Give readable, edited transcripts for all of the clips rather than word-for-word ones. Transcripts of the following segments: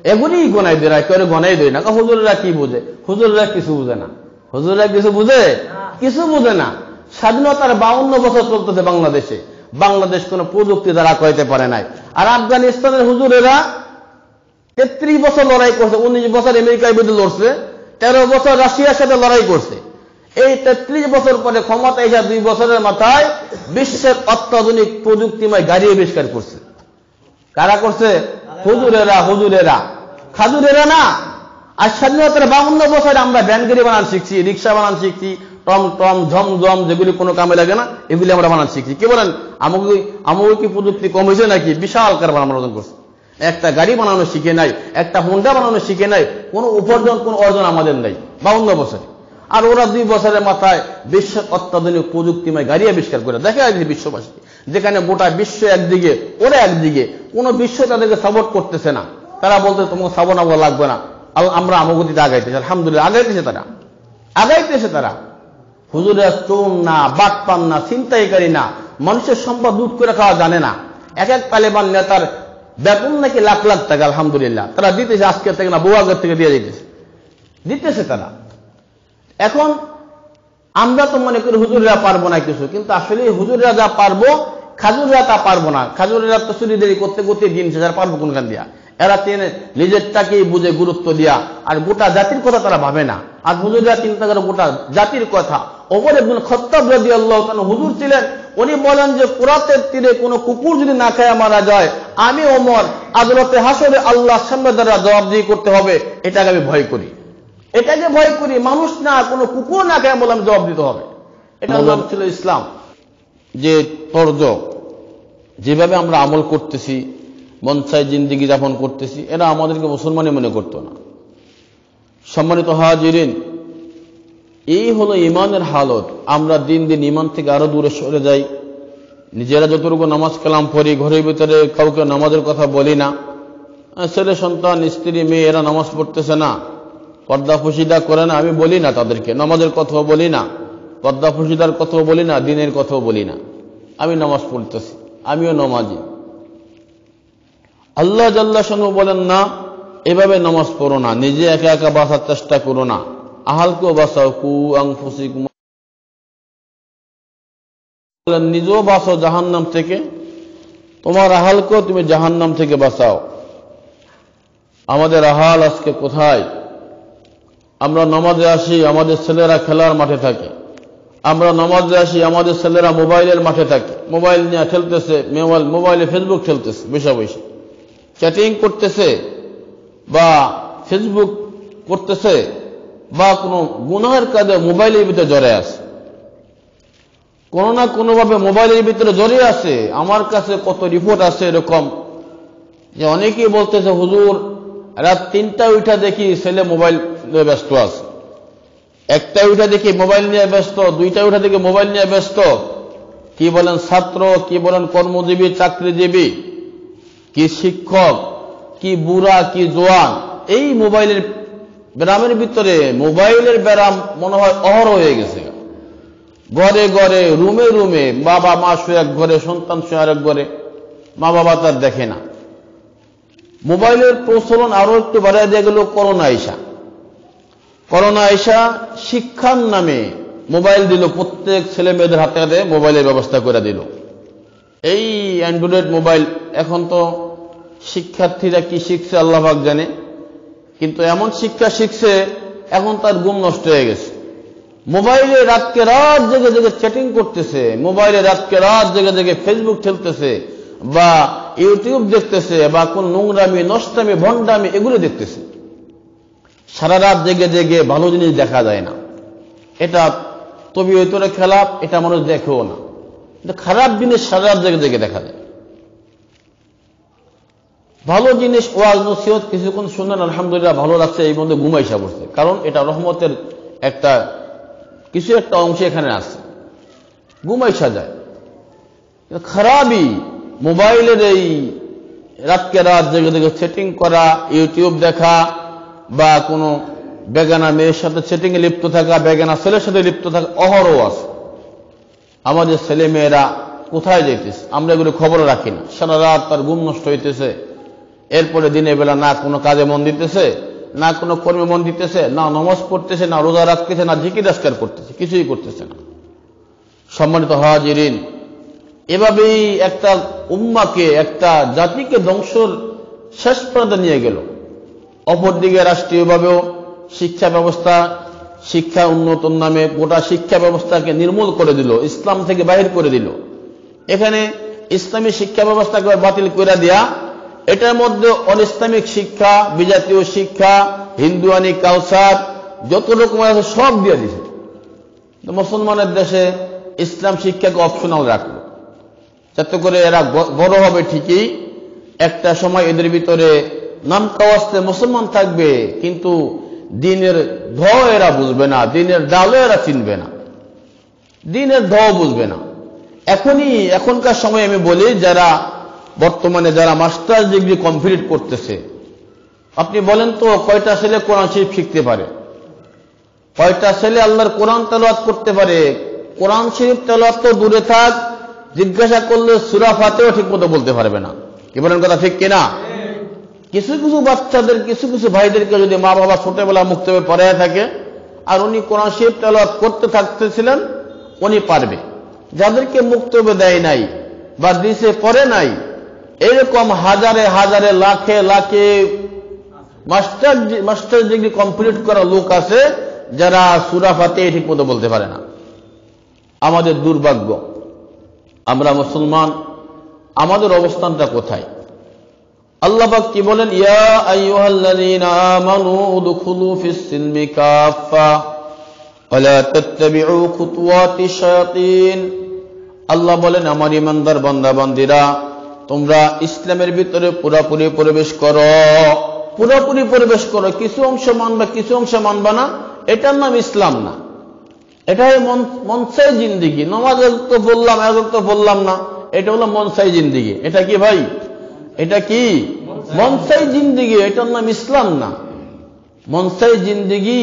এগুলি গনাই দেয়, কেউ গনাই দেয় না। হুজুরেরা কি বুঝে? হুজুরেরা কিছু বুঝে না। হুজুরেরা কিছু বুঝে? কিছু বুঝে না। স্বাধীনতার 52 বছর চলতেছে বাংলাদেশে, বাংলাদেশ কোন প্রযুক্তি দ্বারা কইতে পারে নাই। আর আফগানিস্তানের হুজুরেরা 33 বছর লড়াই করছে, 19 বছর আমেরিকার বিরুদ্ধে লড়ছে, 13 বছর রাশিয়ার সাথে লড়াই করছে। এই 33 বছর পরে ক্ষমতা এসে 2 বছরের মাথায় বিশ্বের অত্যাধুনিক প্রযুক্তিময় গাড়ি আবিষ্কার করছে। কারা করছে? হুজুরেরা। হুজুরেরা, খাজুরেরা না। আর স্বাধীনতার 52 বছরে আমরা ভ্যান গাড়ি বানান শিখছি, রিক্সা বানান শিখছি, টমটম, ঝমঝম, যেগুলি কোনো কামে লাগে না, এগুলি আমরা বানান শিখছি। কি বলেন? আমাকে কি প্রযুক্তি কম হয়েছে নাকি? বিশাল কারবার আমরা অর্জন করছি। একটা গাড়ি বানানো শিখে নাই, একটা হোন্ডা বানানো শিখে নাই, কোনো উপার্জন, কোনো অর্জন আমাদের নাই 52 বছরে। আর ওরা 2 বছরের মাথায় বিশ্বের অত্যাধুনিক প্রযুক্তিময় গাড়ি আবিষ্কার করে দেখা যায় বিশ্ববাসী, যেখানে গোটা বিশ্ব একদিকে, ওরা একদিকে, কোনো বিশ্ব তাদেরকে সাপোর্ট করতেছে না। তারা বলতে তোমাকে সাপোর্ট আমাকে লাগবে না, আমরা আমগতিতে আগাইতেছি। আলহামদুলিল্লাহ আগাইতেছে তারা। হুজুরের চোর না, বাটপান না, ছিনতাইকারী না, মানুষের সম্পদ লুট করে খাওয়া জানে না। এক এক তালেবান নেতার বেতন নাকি লাখ লাখ টাকা, আলহামদুলিল্লাহ তারা দিতেছে, আজকে থেকে না বহু আগের থেকে দিয়ে দিতেছে তারা। এখন আমরা তো মনে করি হুজুরেরা পারবো না কিছু, কিন্তু আসলে হুজুরেরা যা পারবো খাজুরেরা তা পারবো না। খাজুরেরা তো চুরি দেরি করতে করতে দিন শেষ, আর পারবো কোনখান দিয়া? এরা নিজেরটাকেই বুঝে গুরুত্ব দিয়া, আর গোটা জাতির কথা তারা ভাবে না। আর হুজুরেরা চিন্তা করে গোটা জাতির কথা। ওমর ইবনে খাত্তাব রাদিয়াল্লাহু তাআলা হুজুর ছিলেন, উনি বলেন যে ফোরাতের তীরে কোনো কুকুর যদি না খায় মারা যায়, আমি ওমর আদালতে হাসরে আল্লাহর সামনে দ্বারা জবাবদিহি করতে হবে, এটাকে আমি ভয় করি। এটাকে ভয় করি, মানুষ না, কোনো কুকুর না খায় বললাম জবাব দিতে হবে। এটা নাম ছিল ইসলাম। যে তর্জ, যেভাবে আমরা আমল করতেছি, মনসাই জিন্দিগি যাপন করতেছি, এরা আমাদেরকে মুসলমানই মনে করতো না। সম্মানিত হাজিরিন, এই হলো ইমানের হালত। আমরা দিন দিন ইমান থেকে আরো দূরে সরে যাই। নিজেরা যতটুকু নামাজ কালাম পড়ি, ঘরের ভিতরে কাউকে নামাজের কথা বলি না। ছেলে সন্তান, স্ত্রী, মেয়ে এরা নামাজ পড়তেছে না, পর্দা ফসিদা করে না, আমি বলি না তাদেরকে, নামাজের কথাও বলি না, পর্দা ফসিদার কথাও বলি না, দিনের কথাও বলি না। আমি নামাজ পড়তেছি, আমিও নামাজি। আল্লাহ জাল্লা শানহু বলেন না, এভাবে নামাজ পড়ো না, নিজে একা একা বাঁচার চেষ্টা করো না, আহালকেও বাঁচাও, কু আনফুসিকুম, নিজেও বাঁচো জাহান্নাম থেকে, তোমার আহালকেও তুমি জাহান্নাম থেকে বাঁচাও। আমাদের আহাল আজকে কোথায়? আমরা নামাজে আসি, আমাদের ছেলেরা খেলার মাঠে থাকে। আমরা নামাজে আসি, আমাদের ছেলেরা মোবাইলের মাঠে থাকে, মোবাইল নিয়ে খেলতেছে, মোবাইলে ফেসবুক খেলতেছে, বসে বসে চ্যাটিং করতেছে, বা ফেসবুক করতেছে, বা কোনো গুনাহের কাজে মোবাইলের ভিতরে জড়িয়ে আছে, কোনো না কোনোভাবে মোবাইলের ভিতরে জড়িয়ে আছে। আমার কাছে কত রিপোর্ট আছে এরকম, যে অনেকেই বলতেছে হুজুর রাত 3টা উঠা দেখি ছেলে মোবাইল নিয়ে ব্যস্ত আছে, 1টা উঠা দেখি মোবাইল নিয়ে ব্যস্ত, 2টা উঠা দেখি মোবাইল নিয়ে ব্যস্ত। কি বলেন ছাত্র, কি বলেন কর্মজীবী, চাকরিজীবী, কি শিক্ষক, কি বুড়া, কি জোয়ান, এই মোবাইলের ব্যারামের ভিতরে মোবাইলের ব্যারাম মনে হয় অহর হয়ে গেছে। ঘরে ঘরে, রুমে রুমে, বাবা মা শুয়ে এক ঘরে, সন্তান শুয়ে আরেক ঘরে, মা বাবা তার দেখে না। মোবাইলের প্রচলন আরো একটু বাড়ায় দিয়ে গেল করোনা আইসা শিক্ষার নামে মোবাইল দিল, প্রত্যেক ছেলে মেয়েদের হাতে হাতে মোবাইলের ব্যবস্থা করে দিল। এই অ্যান্ড্রয়েড মোবাইল, এখন তো শিক্ষার্থীরা কি শিখছে আল্লাহ পাক জানে, কিন্তু এমন শিক্ষা শিখছে এখন তার ঘুম নষ্ট হয়ে গেছে। মোবাইলে রাতকে রাত জেগে জেগে চ্যাটিং করতেছে, মোবাইলে রাতকে রাত জেগে জেগে ফেসবুক খেলতেছে, বা ইউটিউব দেখতেছে, বা কোন নোংরামি, নষ্টামি, ভণ্ডামি এগুলো দেখতেছে। সারা রাত জেগে জেগে ভালো জিনিস দেখা যায় না। এটা তবিয়তের খেলাফ, এটা মানুষ দেখেও না। খারাপ জিনিস সারা রাত জেগে জেগে দেখা যায়। ভালো জিনিস ওয়াজ নসিহত কিছুক্ষণ শুনলেন, আলহামদুলিল্লাহ ভালো লাগছে, এই মধ্যে ঘুমাইসা পড়ছে, কারণ এটা রহমতের কিছু একটা অংশ এখানে আছে, ঘুমাইসা যায়। খারাপই মোবাইলের এই রাতকে রাত জেগে জেগে সেটিং করা, ইউটিউব দেখা, বা কোনো বেগানা মেয়ের সাথে সেটিং এ লিপ্ত থাকা, বেগানা ছেলের সাথে লিপ্ত থাকা অহরও আছে। আমাদের ছেলে মেয়েরা কোথায় যাইতেছে আমরা এগুলো খবর রাখি না, সারা রাত তার ঘুম নষ্ট হইতেছে, এরপরে দিনের বেলা না কোনো কাজে মন দিতেছে, না কোনো কর্মে মন দিতেছে, না নামাজ পড়তেছে, না রোজা রাখতেছে, না জিকির আজকার করতেছে, কিছুই করতেছে না। সম্মানিত হাজিরিন, এভাবেই একটা উম্মাকে, একটা জাতিকে ধ্বংসর শেষ পর্যায়ে নিয়ে গেল। অপরদিকে রাষ্ট্রীয়ভাবেও শিক্ষা ব্যবস্থা, শিক্ষা উন্নতর নামে গোটা শিক্ষা ব্যবস্থাকে নির্মূল করে দিল, ইসলাম থেকে বাহির করে দিল। এখানে ইসলামী শিক্ষা ব্যবস্থাকে বাতিল করে দেয়া, এটার মধ্যে অনিসলামিক শিক্ষা, বিজাতীয় শিক্ষা, হিন্দুয়ানি কালচার যত রকম আছে সব দিয়ে দিছে। মুসলমানের দেশে ইসলাম শিক্ষাকে অপশনাল রাখলো, যাতে করে এরা বড় হবে ঠিকই, একটা সময় এদের ভিতরে নাম কাওয়াস্তে মুসলমান থাকবে, কিন্তু দিনের ধ এরা বুঝবে না, দিনের ডালও এরা চিনবে না, দিনের ধ বুঝবে না। এখনকার সময় আমি বলি, যারা বর্তমানে যারা মাস্টার্স ডিগ্রি কমপ্লিট করতেছে, আপনি বলেন তো কয়টা ছেলে কোরআন শরীফ শিখতে পারে? কয়টা ছেলে আল্লাহর কোরআন তেলাওয়াত করতে পারে? কোরআন শরীফ তেলাওয়াত তো দূরে থাক, জিজ্ঞাসা করলে সূরা ফাতিহাও ঠিক মতো বলতে পারবে না। কি বলেন, কথা ঠিক কিনা? কিছু কিছু বাচ্চাদের, কিছু কিছু ভাইদেরকে যদি মা বাবা ছোটবেলা মুক্তবে পড়ায় থাকে, আর উনি কোরআন শরীফ তেলাওয়াত করতে থাকতেছিলেন, উনি পারবে। যাদেরকে মুক্তবে দেয় নাই বা দিছে পড়ে নাই, এরকম হাজারে হাজারে লাখে লাখে মাস্টার ডিগ্রি কমপ্লিট করা লোক আছে, যারা সূরা ফাতিহা ঠিক মতো বলতে পারে না। আমাদের দুর্ভাগ্য, আমরা মুসলমান, আমাদের অবস্থানটা কোথায়? আল্লাহ পাক কি বলেন? ইয়া আইয়ুহাল্লাযীনা আমানু উদখুলু ফিস সিলমি কাফা ওয়া লা তাত্তাবিউ খুতুওয়াতিশ শায়াতিন। আল্লাহ বলেন, আমার ঈমানদার বান্দা বান্দীরা, তোমরা ইসলামের ভিতরে পুরোপুরি প্রবেশ করো, পুরোপুরি প্রবেশ করো। কিছু অংশ মানবা, কিছু অংশ মানবা না, এটার নাম ইসলাম না। এটাই মনসাই জিন্দিগি। নামাজ তো বললাম, এজক তো বললাম না, এটা হলো মনসাই জিন্দিগি। এটা কি ভাই? এটা কি মনসাই জিন্দিগি? এটার নাম ইসলাম না। মনসাই জিন্দিগি,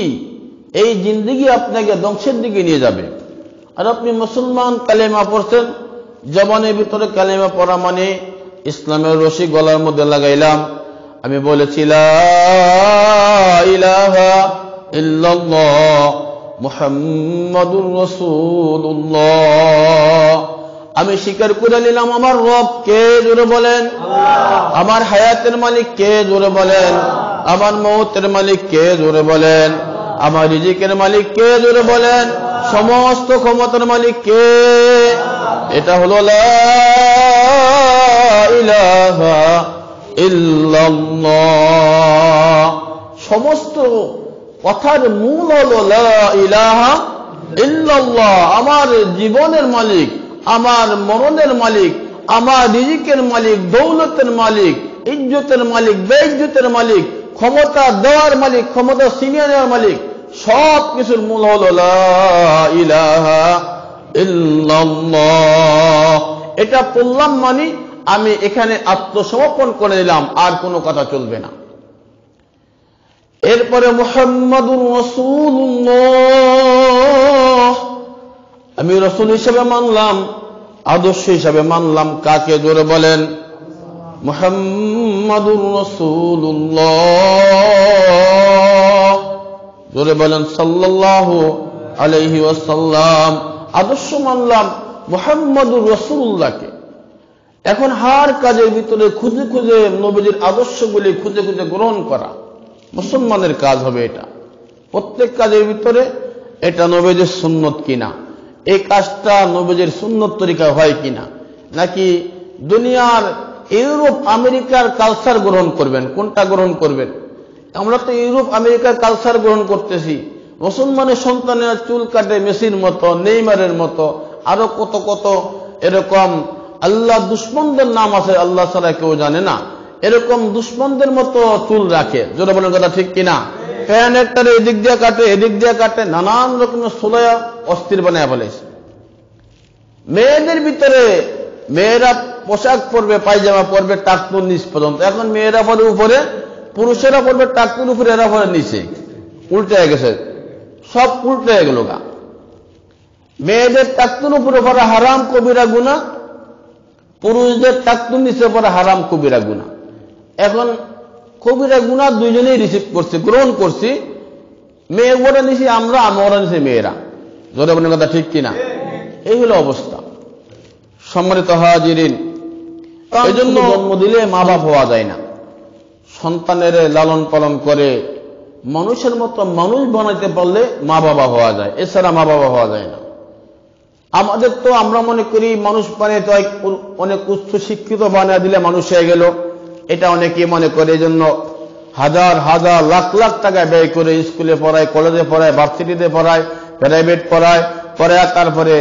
এই জিন্দিগি আপনাকে ধ্বংসের দিকে নিয়ে যাবে। আর আপনি মুসলমান, কালেমা পড়ছেন, জবানের ভিতরে কালেমা পড়া মানে ইসলামের রশি গলার মধ্যে লাগাইলাম। আমি বলেছি লা ইলাহা ইল্লাল্লাহ মুহাম্মাদুর রাসূলুল্লাহ। আমি স্বীকার করে নিলাম আমার রব কে, জোরে বলেন। আমার হায়াতের মালিক কে, জোরে বলেন। আমার মৌতের মালিক কে, জোরে বলেন। আমার রিজিকের মালিক কে, জোরে বলেন। সমস্ত ক্ষমতার মালিক কে? এটা হলো লা ইলাহা ইল্লাল্লাহ। সমস্ত কথার মূল হলো লা ইলাহা ইল্লাল্লাহ। আমার জীবনের মালিক, আমার মরণের মালিক, আমার রিজিকের মালিক, দৌলতের মালিক, ইজ্জতের মালিক, বেইজ্জতের মালিক, ক্ষমতা দেওয়ার মালিক, ক্ষমতা ছিনিয়ে নেওয়ার মালিক, সব কিছুর মূল হলো লা ইলাহা ইল্লাল্লাহ। এটা বললাম মানে আমি এখানে আত্মসমর্পণ করে দিলাম, আর কোনো কথা চলবে না। এরপরে মুহাম্মাদুর রাসূলুল্লাহ, আমি রাসূল হিসেবে মানলাম, আদর্শ হিসেবে মানলাম। কাকে? জোরে বলেন। মুহাম্মাদুর রাসূলুল্লাহ, জোরে বলেন সাল্লাল্লাহু আলাইহি ওয়াসাল্লাম। আদর্শ মানলাম মুহাম্মাদুর রাসূলুল্লাহকে। এখন হার কাজের ভিতরে খুঁজে খুঁজে নবীজির আদর্শগুলি খুঁজে খুঁজে গ্রহণ করা মুসলমানের কাজ হবে। এটা প্রত্যেক কাজের ভিতরে এটা নবীজির সুন্নত কিনা, এই কাজটা নবীজির সুন্নত তরিকা হয় কিনা, নাকি দুনিয়ার ইউরোপ আমেরিকার কালচার গ্রহণ করবেন, কোনটা গ্রহণ করবেন? আমরা তো ইউরোপ আমেরিকার কালচার গ্রহণ করতেছি। মুসলমানের সন্তানের চুল কাটে মেসির মতো, নেইমারের মতো, আরো কত কত এরকম আল্লাহ দুশ্মনদের নাম আছে, আল্লাহ ছাড়া কেউ জানে না, এরকম দুশ্মনদের মতো চুল রাখে। জোরে বলেন, কথা ঠিক কিনা? ফ্যান একটারে এদিক দিয়ে কাটে, এদিক দিয়ে কাটে, নানান রকমের সোলায়া অস্থির বানায় ফেলেছে। মেয়েদের ভিতরে মেয়েরা পোশাক পরবে, পায়জামা পরবে টাকনুর নিচ পর্যন্ত। এখন মেয়েরা পরে উপরে, পুরুষেরা পরবে টাকনুর উপরে, এরা পরে নিচে। উল্টে হয়ে গেছে, সব উল্টে হয়ে গেল গা। মেয়েদের টাকনুর উপরে পরা হারাম কবিরা গুনাহ, পুরুষদের টাকনুর নিচে পরা হারাম কবিরা গুনাহ। এখন কবিরা গুনাহ দুইজনেই রিসিভ করছে, গ্রহণ করছি। মেয়ে ওরা নিছি আমরা নিছি মেয়েরা। জোরে বলেন কথা ঠিক কিনা? এই হলো অবস্থা। সম্মানিত হাজিরিন, এই জন্য জন্ম দিলে মা বাপ হওয়া যায় না। সন্তানের লালন পালন করে মানুষের মতো মানুষ বানাইতে পারলে মা বাবা হওয়া যায়, এছাড়া মা বাবা হওয়া যায় না। আমাদের তো আমরা মনে করি মানুষ বানাইতে অনেক উচ্চ শিক্ষিত বানিয়ে দিলে মানুষ হয়ে গেল, এটা অনেকে মনে করে। এই জন্য হাজার হাজার লাখ লাখ টাকা ব্যয় করে স্কুলে পড়ায়, কলেজে পড়ায়, ভার্সিটিতে পড়ায়, প্রাইভেট পড়ায়, তারপরে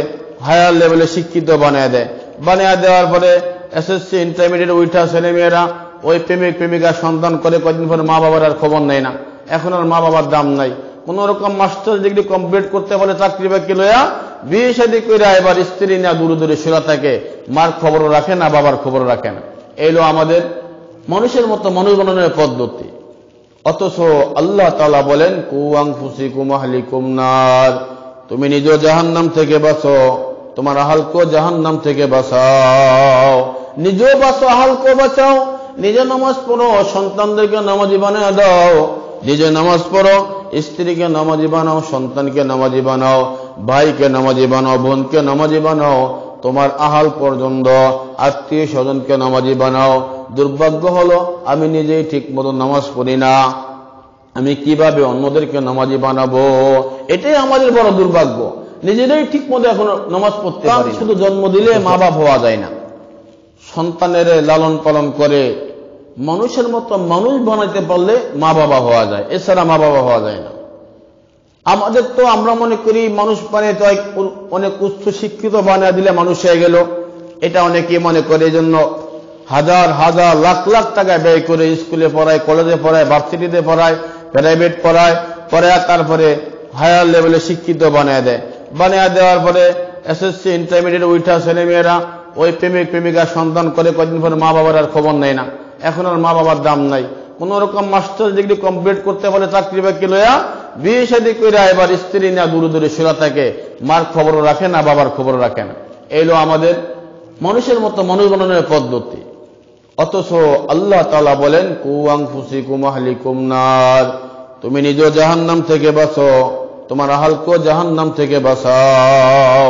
হায়ার লেভেলে শিক্ষিত বানিয়ে দেয়। বানিয়ে দেওয়ার পরে এসএসসি ইন্টারমিডিয়েট উঠা ছেলেমেয়েরা ওই প্রেমিক প্রেমিকা সন্তান করে, কয়েকদিন পরে মা বাবার আর খবর নেয় না। এখন আর মা বাবার দাম নাই। কোন রকম মাস্টার ডিগ্রি কমপ্লিট করতে পারে, চাকরি বাকরি লইয়া বিয়ে শাদী করে এবার স্ত্রী না দূরে দূরে শোয়া থাকে, মার খবরও রাখে না, বাবার খবরও রাখে না। এইলো আমাদের মানুষের মতো মানুষ বানানোর পদ্ধতি। অথচ আল্লাহ তাআলা বলেন, কু আনফুসিকুম আহলিকুম নার, তুমি নিজ জাহান্নাম থেকে বাঁচো, তোমার আহলকে জাহান্নাম থেকে বাঁচাও। নিজেও বাঁচো, আহলকে বাঁচাও। নিজে নামাজ পড়ো, সন্তানদেরকে নামাজি বানিয়ে দাও। নিজে নামাজ পড়ো, স্ত্রীকে নামাজি বানাও, সন্তানকে নামাজি বানাও, ভাইকে নামাজি বানাও, বোনকে নামাজি বানাও, তোমার আহাল পর্যন্ত আত্মীয় স্বজনকে নামাজি বানাও। দুর্ভাগ্য হলো আমি নিজেই ঠিক মতো নামাজ পড়ি না, আমি কিভাবে অন্যদেরকে নামাজি বানাবো? এটাই আমাদের বড় দুর্ভাগ্য। নিজেরাই ঠিক মতো এখন নামাজ পড়তে পারি। শুধু জন্ম দিলে মা বাপ হওয়া যায় না। সন্তানের লালন পালন করে মানুষের মতো মানুষ বানাইতে পারলে মা বাবা হওয়া যায়, এছাড়া মা বাবা হওয়া যায় না। আমাদের তো আমরা মনে করি মানুষ বানাইতে অনেক উচ্চ শিক্ষিত বানিয়ে দিলে মানুষ হয়ে গেল, এটা অনেকে মনে করে। এই জন্য হাজার হাজার লাখ লাখ টাকা ব্যয় করে স্কুলে পড়ায়, কলেজে পড়ায়, ভার্সিটিতে পড়ায়, প্রাইভেট পড়ায়, তারপরে হায়ার লেভেলে শিক্ষিত বানিয়ে দেয়। বানিয়ে দেওয়ার পরে এসএসসি ইন্টারমিডিয়েট উঠা ছেলেমেয়েরা ওই প্রেমিক প্রেমিকা সন্তান করে, কয়েকদিন পরে মা বাবার আর খবর নেয় না। এখন আর মা বাবার দাম নাই। কোন রকম মাস্টার ডিগ্রি কমপ্লিট করতে পারে, চাকরি বাকরি লইয়া বিয়ে শাদী করে এবার স্ত্রী না দূরে দূরে শোয়া থাকে, মার খবরও রাখে না, বাবার খবরও রাখে না। এইলো আমাদের মানুষের মতো মানুষ বানানোর পদ্ধতি। অথচ আল্লাহ তাআলা বলেন, কু আনফুসিকুম আহলিকুম নার, তুমি নিজ জাহান্নাম থেকে বাঁচো, তোমার আহলকে জাহান্নাম থেকে বাঁচাও।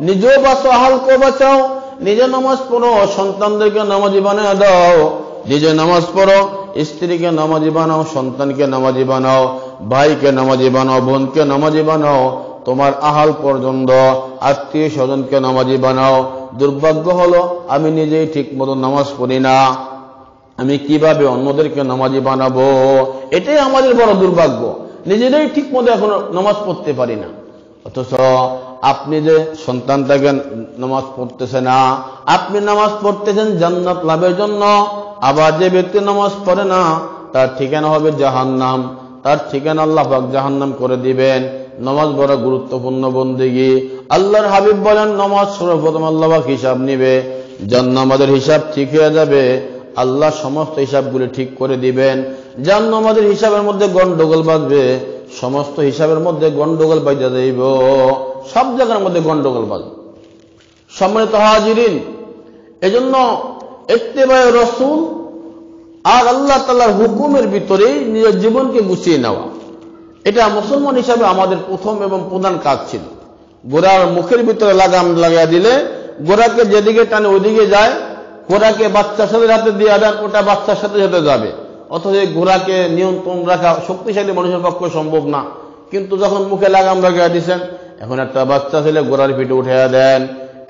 নিজেও বাঁচো, আহলকে বাঁচাও। নিজে নামাজ পড়ো, সন্তানদেরকে নামাজি বানিয়ে দাও। নিজে নামাজ পড়ো, স্ত্রীকে নামাজি বানাও, সন্তানকে নামাজি বানাও, ভাইকে নামাজি বানাও, বোনকে নামাজি বানাও, তোমার আহাল পর্যন্ত আত্মীয় স্বজনকে নামাজি বানাও। দুর্ভাগ্য হলো আমি নিজেই ঠিক মতো নামাজ পড়ি না, আমি কিভাবে অন্যদেরকে নামাজি বানাবো? এটাই আমাদের বড় দুর্ভাগ্য। নিজেরাই ঠিক মতো এখনো নামাজ পড়তে পারি না। অথচ আপনি যে সন্তানটাকে নামাজ পড়তেছে না, আপনি নামাজ পড়তেছেন জান্নাত লাভের জন্য। আবার যে ব্যক্তি নামাজ পড়ে না, তার ঠিকানা হবে জাহান্নাম, তার ঠিকানা আল্লাহ পাক জাহান্নাম করে দিবেন। নামাজ বড় গুরুত্বপূর্ণ বন্দেগী। আল্লাহর হাবিব বলেন, নামাজ সর্বপ্রথম আল্লাহ পাক হিসাব নিবে, যখন আমাদের হিসাব ঠিক হয়ে যাবে আল্লাহ সমস্ত হিসাবগুলি ঠিক করে দিবেন। যখন আমাদের হিসাবের মধ্যে গন্ডগোল বাঁধবে, সমস্ত হিসাবের মধ্যে গন্ডগোল বাঁধা যাইব, সব জায়গার মধ্যে গন্ডগোল বাঁধবে। সম্মানিত হাজিরিন, এজন্য ইত্তেবায়ে রাসূল আর আল্লাহ তাআলার হুকুমের ভিতরে নিজের জীবনকে গুছিয়ে নেওয়া, এটা মুসলমান হিসাবে আমাদের প্রথম এবং প্রধান কাজ ছিল। ঘোড়ার মুখের ভিতরে লাগাম লাগিয়ে দিলে ঘোড়াকে যেদিকে টানে ওইদিকে যায়, ঘোড়াকে বাচ্চার সাথে হাতে দিয়ে দেন, ওটা বাচ্চার সাথে সাথে যাবে। অথচ ঘোড়াকে নিয়ন্ত্রণ রাখা শক্তিশালী মানুষের পক্ষে সম্ভব না। কিন্তু যখন মুখে লাগাম লাগিয়ে দিচ্ছেন, এখন একটা বাচ্চা ছেলে ঘোড়ার পিঠে উঠে দেন,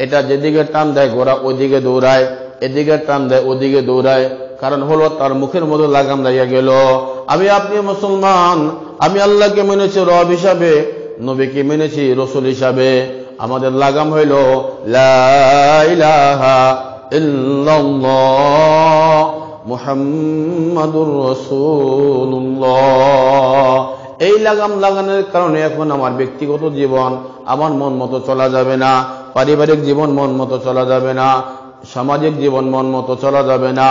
এটা যেদিকে টান দেয় ঘোড়া ওইদিকে দৌড়ায়, এদিকে টান দেয় ওদিকে দৌড়ায়। কারণ হলো তার মুখের মধ্যে লাগাম লাগিয়ে গেল। আমি আপনি মুসলমান, আমি আল্লাহকে মেনেছি রব হিসাবে, নবীকে মেনেছি রসুল হিসাবে। আমাদের লাগাম হইল লা ইলাহা ইল্লাল্লাহ মুহাম্মাদুর রাসূলুল্লাহ। এই লাগাম লাগানোর কারণে এখন আমার ব্যক্তিগত জীবন আমার মন মতো চলা যাবে না, পারিবারিক জীবন মন মতো চলা যাবে না, সামাজিক জীবন মন মতো চলা যাবে না,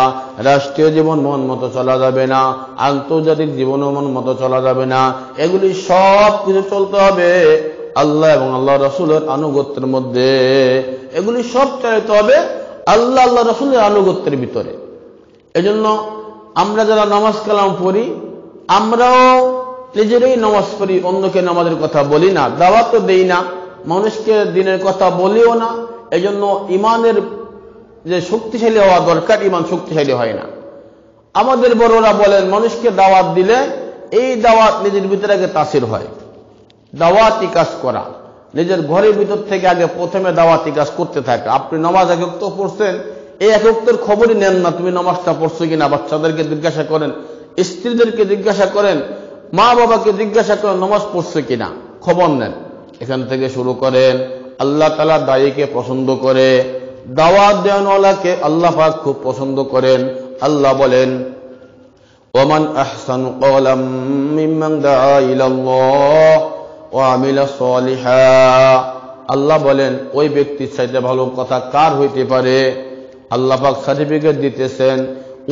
রাষ্ট্রীয় জীবন মন মতো চলা যাবে না, আন্তর্জাতিক জীবনও মন মতো চলা যাবে না। এগুলি সব কিছু চলতে হবে আল্লাহ এবং আল্লাহ রাসূলের আনুগত্যের মধ্যে। এগুলি সব চাইতে হবে আল্লাহ আল্লাহ রাসূলের আনুগত্যের ভিতরে। এজন্য আমরা যারা নামাজ কালাম পড়ি আমরাও নিজেরাই নামাজ পড়ি, অন্যকে নামাজের কথা বলি না, দাওয়াতও দেই না, মানুষকে দিনের কথা বলিও না। এজন্য ইমানের যে শক্তিশালী হওয়া দরকার, ইমান শক্তিশালী হয় না। আমাদের বড়রা বলেন মানুষকে দাওয়াত দিলে এই দাওয়াত নিজের ভিতরে আগে তাসির হয়। দাওয়াতি কাজ করা, নিজের ঘরের ভিতর থেকে আগে প্রথমে দাওয়াতি কাজ করতে থাকে। আপনি নামাজ এক ওয়াক্ত পড়ছেন, এই এক ওয়াক্তের খবরই নেন না, তুমি নামাজটা পড়ছো কিনা। বাচ্চাদেরকে জিজ্ঞাসা করেন, স্ত্রীদেরকে জিজ্ঞাসা করেন, মা বাবাকে জিজ্ঞাসা করেন নামাজ পড়ছে কিনা, খবর নেন। এখান থেকে শুরু করেন। আল্লাহ তাআলা দায়ীকে পছন্দ করে, দাওয়াত দেওয়ানওয়ালাকে আল্লাহ পাক খুব পছন্দ করেন। আল্লাহ বলেন, ওমান আহসানু ক্বালাম মিম্মান দাআ ইলাল্লাহ ওয়া আমিলা সালিহা। আল্লাহ বলেন ওই ব্যক্তির চাইতে ভালো কথা কার হইতে পারে? আল্লাহ পাক সার্টিফিকেট দিতেছেন,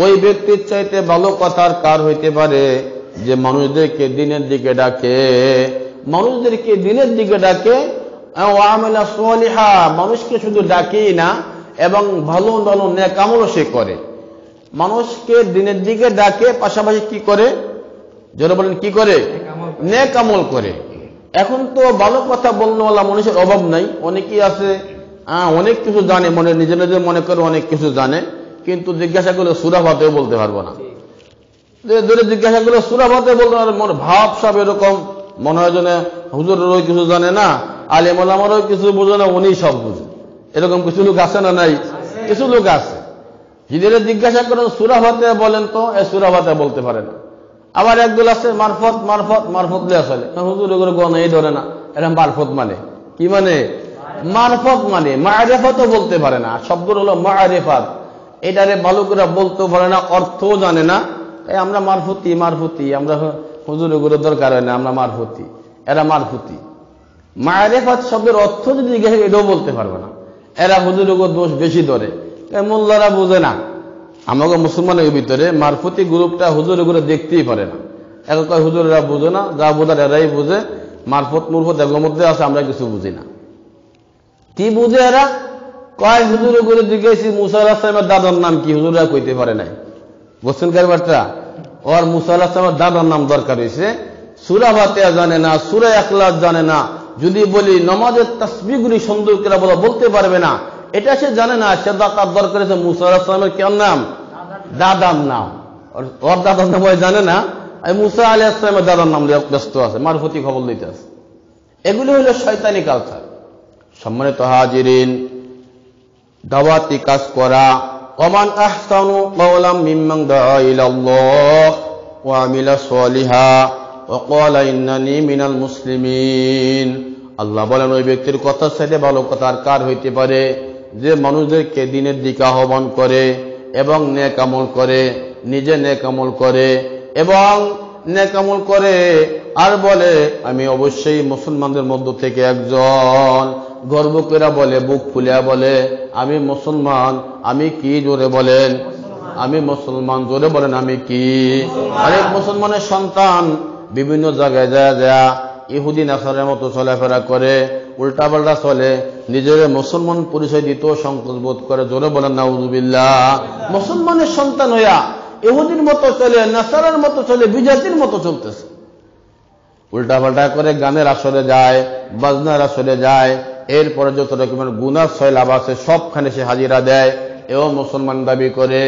ওই ব্যক্তির চাইতে ভালো কথা কার হইতে পারে যে মানুষদেরকে দিনের দিকে ডাকে, মানুষদেরকে দিনের দিকে ডাকে। ওয়া আমিলা সালিহা, মানুষকে শুধু ডাকেই না এবং ভালো ভালো নেক আমলও সে করে। মানুষকে দিনের দিকে ডাকে, পাশাপাশি কি করে? যারা বলেন কি করে? নেক আমল করে। এখন তো ভালো কথা বলনেওয়ালা মানুষের অভাব নাই। অনেকেই আছে অনেক কিছু জানে, মনে নিজে নিজে মনে করে অনেক কিছু জানে, কিন্তু জিজ্ঞাসা করলে সূরা ফাতিহা বলতে পারবো না। ধরে জিজ্ঞাসা করলে সূরা ফাতিহা বলতে পারবো, মনে ভাব সব এরকম মনে হয় যেন হুজুরেরও কিছু জানে না, আলেম ওলামারও কিছু বুঝে না, উনি সব বুঝে। এরকম কিছু লোক আছে না নাই? কিছু লোক আছে। যদি জিজ্ঞাসা করেন সূরা ফাতিহা বলেন তো, এ সূরা ফাতিহা বলতে পারে না। আবার একদল আছে মারফত মারফত মারফত দিয়ে আসলে হুজুর এগুলো গণাই ধরে না, এরা মারফত মানে কি? মানে মারফত মানে মারিফাতও বলতে পারে না। শব্দ হলো মারিফাত, এটারে ভালো করে বলতেও পারে না, অর্থও জানে না। তাই আমরা মারফতি মারফতি, আমরা হুজুর এগুলো দরকার হয় না, আমরা মারফতি, এরা মারফতি। মারিফাত শব্দের অর্থ যদি জিজ্ঞাসা এটাও বলতে পারবে না। এরা হুজুর এগুলো দোষ বেশি ধরে, মোল্লারা বুঝে না। আমাকে মুসলমানের ভিতরে মারফতি গ্রুপটা হুজুর এগুলো দেখতেই পারে না। এখন কয় হুজুর এরা বুঝে না, যা বোঝার এরাই বুঝে। মারফত মুরফত এগুলোর মধ্যে আছে, আমরা কিছু বুঝি না। কি বুঝে এরা? কয় হুজুর এগুলো জিজ্ঞেসি মুসা আলাইহিস সালামের দাদার নাম কি, হুজুররা কইতে পারে নাই। বুঝছেন কারবারটা? ওর মুসা আলাইহিস সালামের দাদার নাম দরকার হয়েছে, সূরা ফাতিহা জানে না, সূরা ইখলাস জানে না। যদি বলি নামাজের তাসবিহগুলি সুন্দর করে বলতে পারবে না, এটা সে জানে না। সে তার দরকার হয়েছে মুসা আলাইহিস সালামের কেন নাম? দাদার নাম। ওর দাদার নাম জানে না, মুসা আলাইহিস সালামের দাদার নাম ব্যস্ত আছে, মারফতি খবর দিতে আছে। এগুলি হলো শয়তানি কালচার। সম্মানিত হাজিরিন, দাওয়াতি কাজ করা। ওমান আহসানু ক্বাওলাম মিম্মান দাআ ইলাল্লাহ ওয়া আমিলা সালিহা ওয়া ক্বালা ইন্নানি মিনাল মুসলিমিন। আল্লাহ বলেন ওই ব্যক্তির কথা চাইতে ভালো কথা আর কার হইতে পারে যে মানুষদেরকে দিনের দিকে আহ্বান করে এবং নেক আমল করে, নিজে নেক আমল করে এবং নেক আমল করে আর বলে আমি অবশ্যই মুসলমানদের মধ্য থেকে একজন। গর্ব করে বলে, বুক ফুলিয়া বলে আমি মুসলমান। আমি কি? জোরে বলেন আমি মুসলমান। জোরে বলেন আমি কি? আরে মুসলমানের সন্তান বিভিন্ন জায়গায় যায় যা ইহুদি নাসারের মতো চলাফেরা করে, উল্টাপাল্টা চলে, নিজের মুসলমান পরিচয় দিতেও সংকোচ বোধ করে। জোরে বলেন নাউযুবিল্লাহ। মুসলমানের সন্তান হইয়া ইহুদির মতো চলে, নাসারের মতো চলে, বিজাতির মতো চলতেছে। উল্টাপাল্টা করে গানের আসরে যায়, বাজনার আসরে যায়, এরপরে যত রকমের গুনাহ সয়লাভ আছে সবখানে সে হাজিরা দেয়, এও মুসলমান দাবি করে।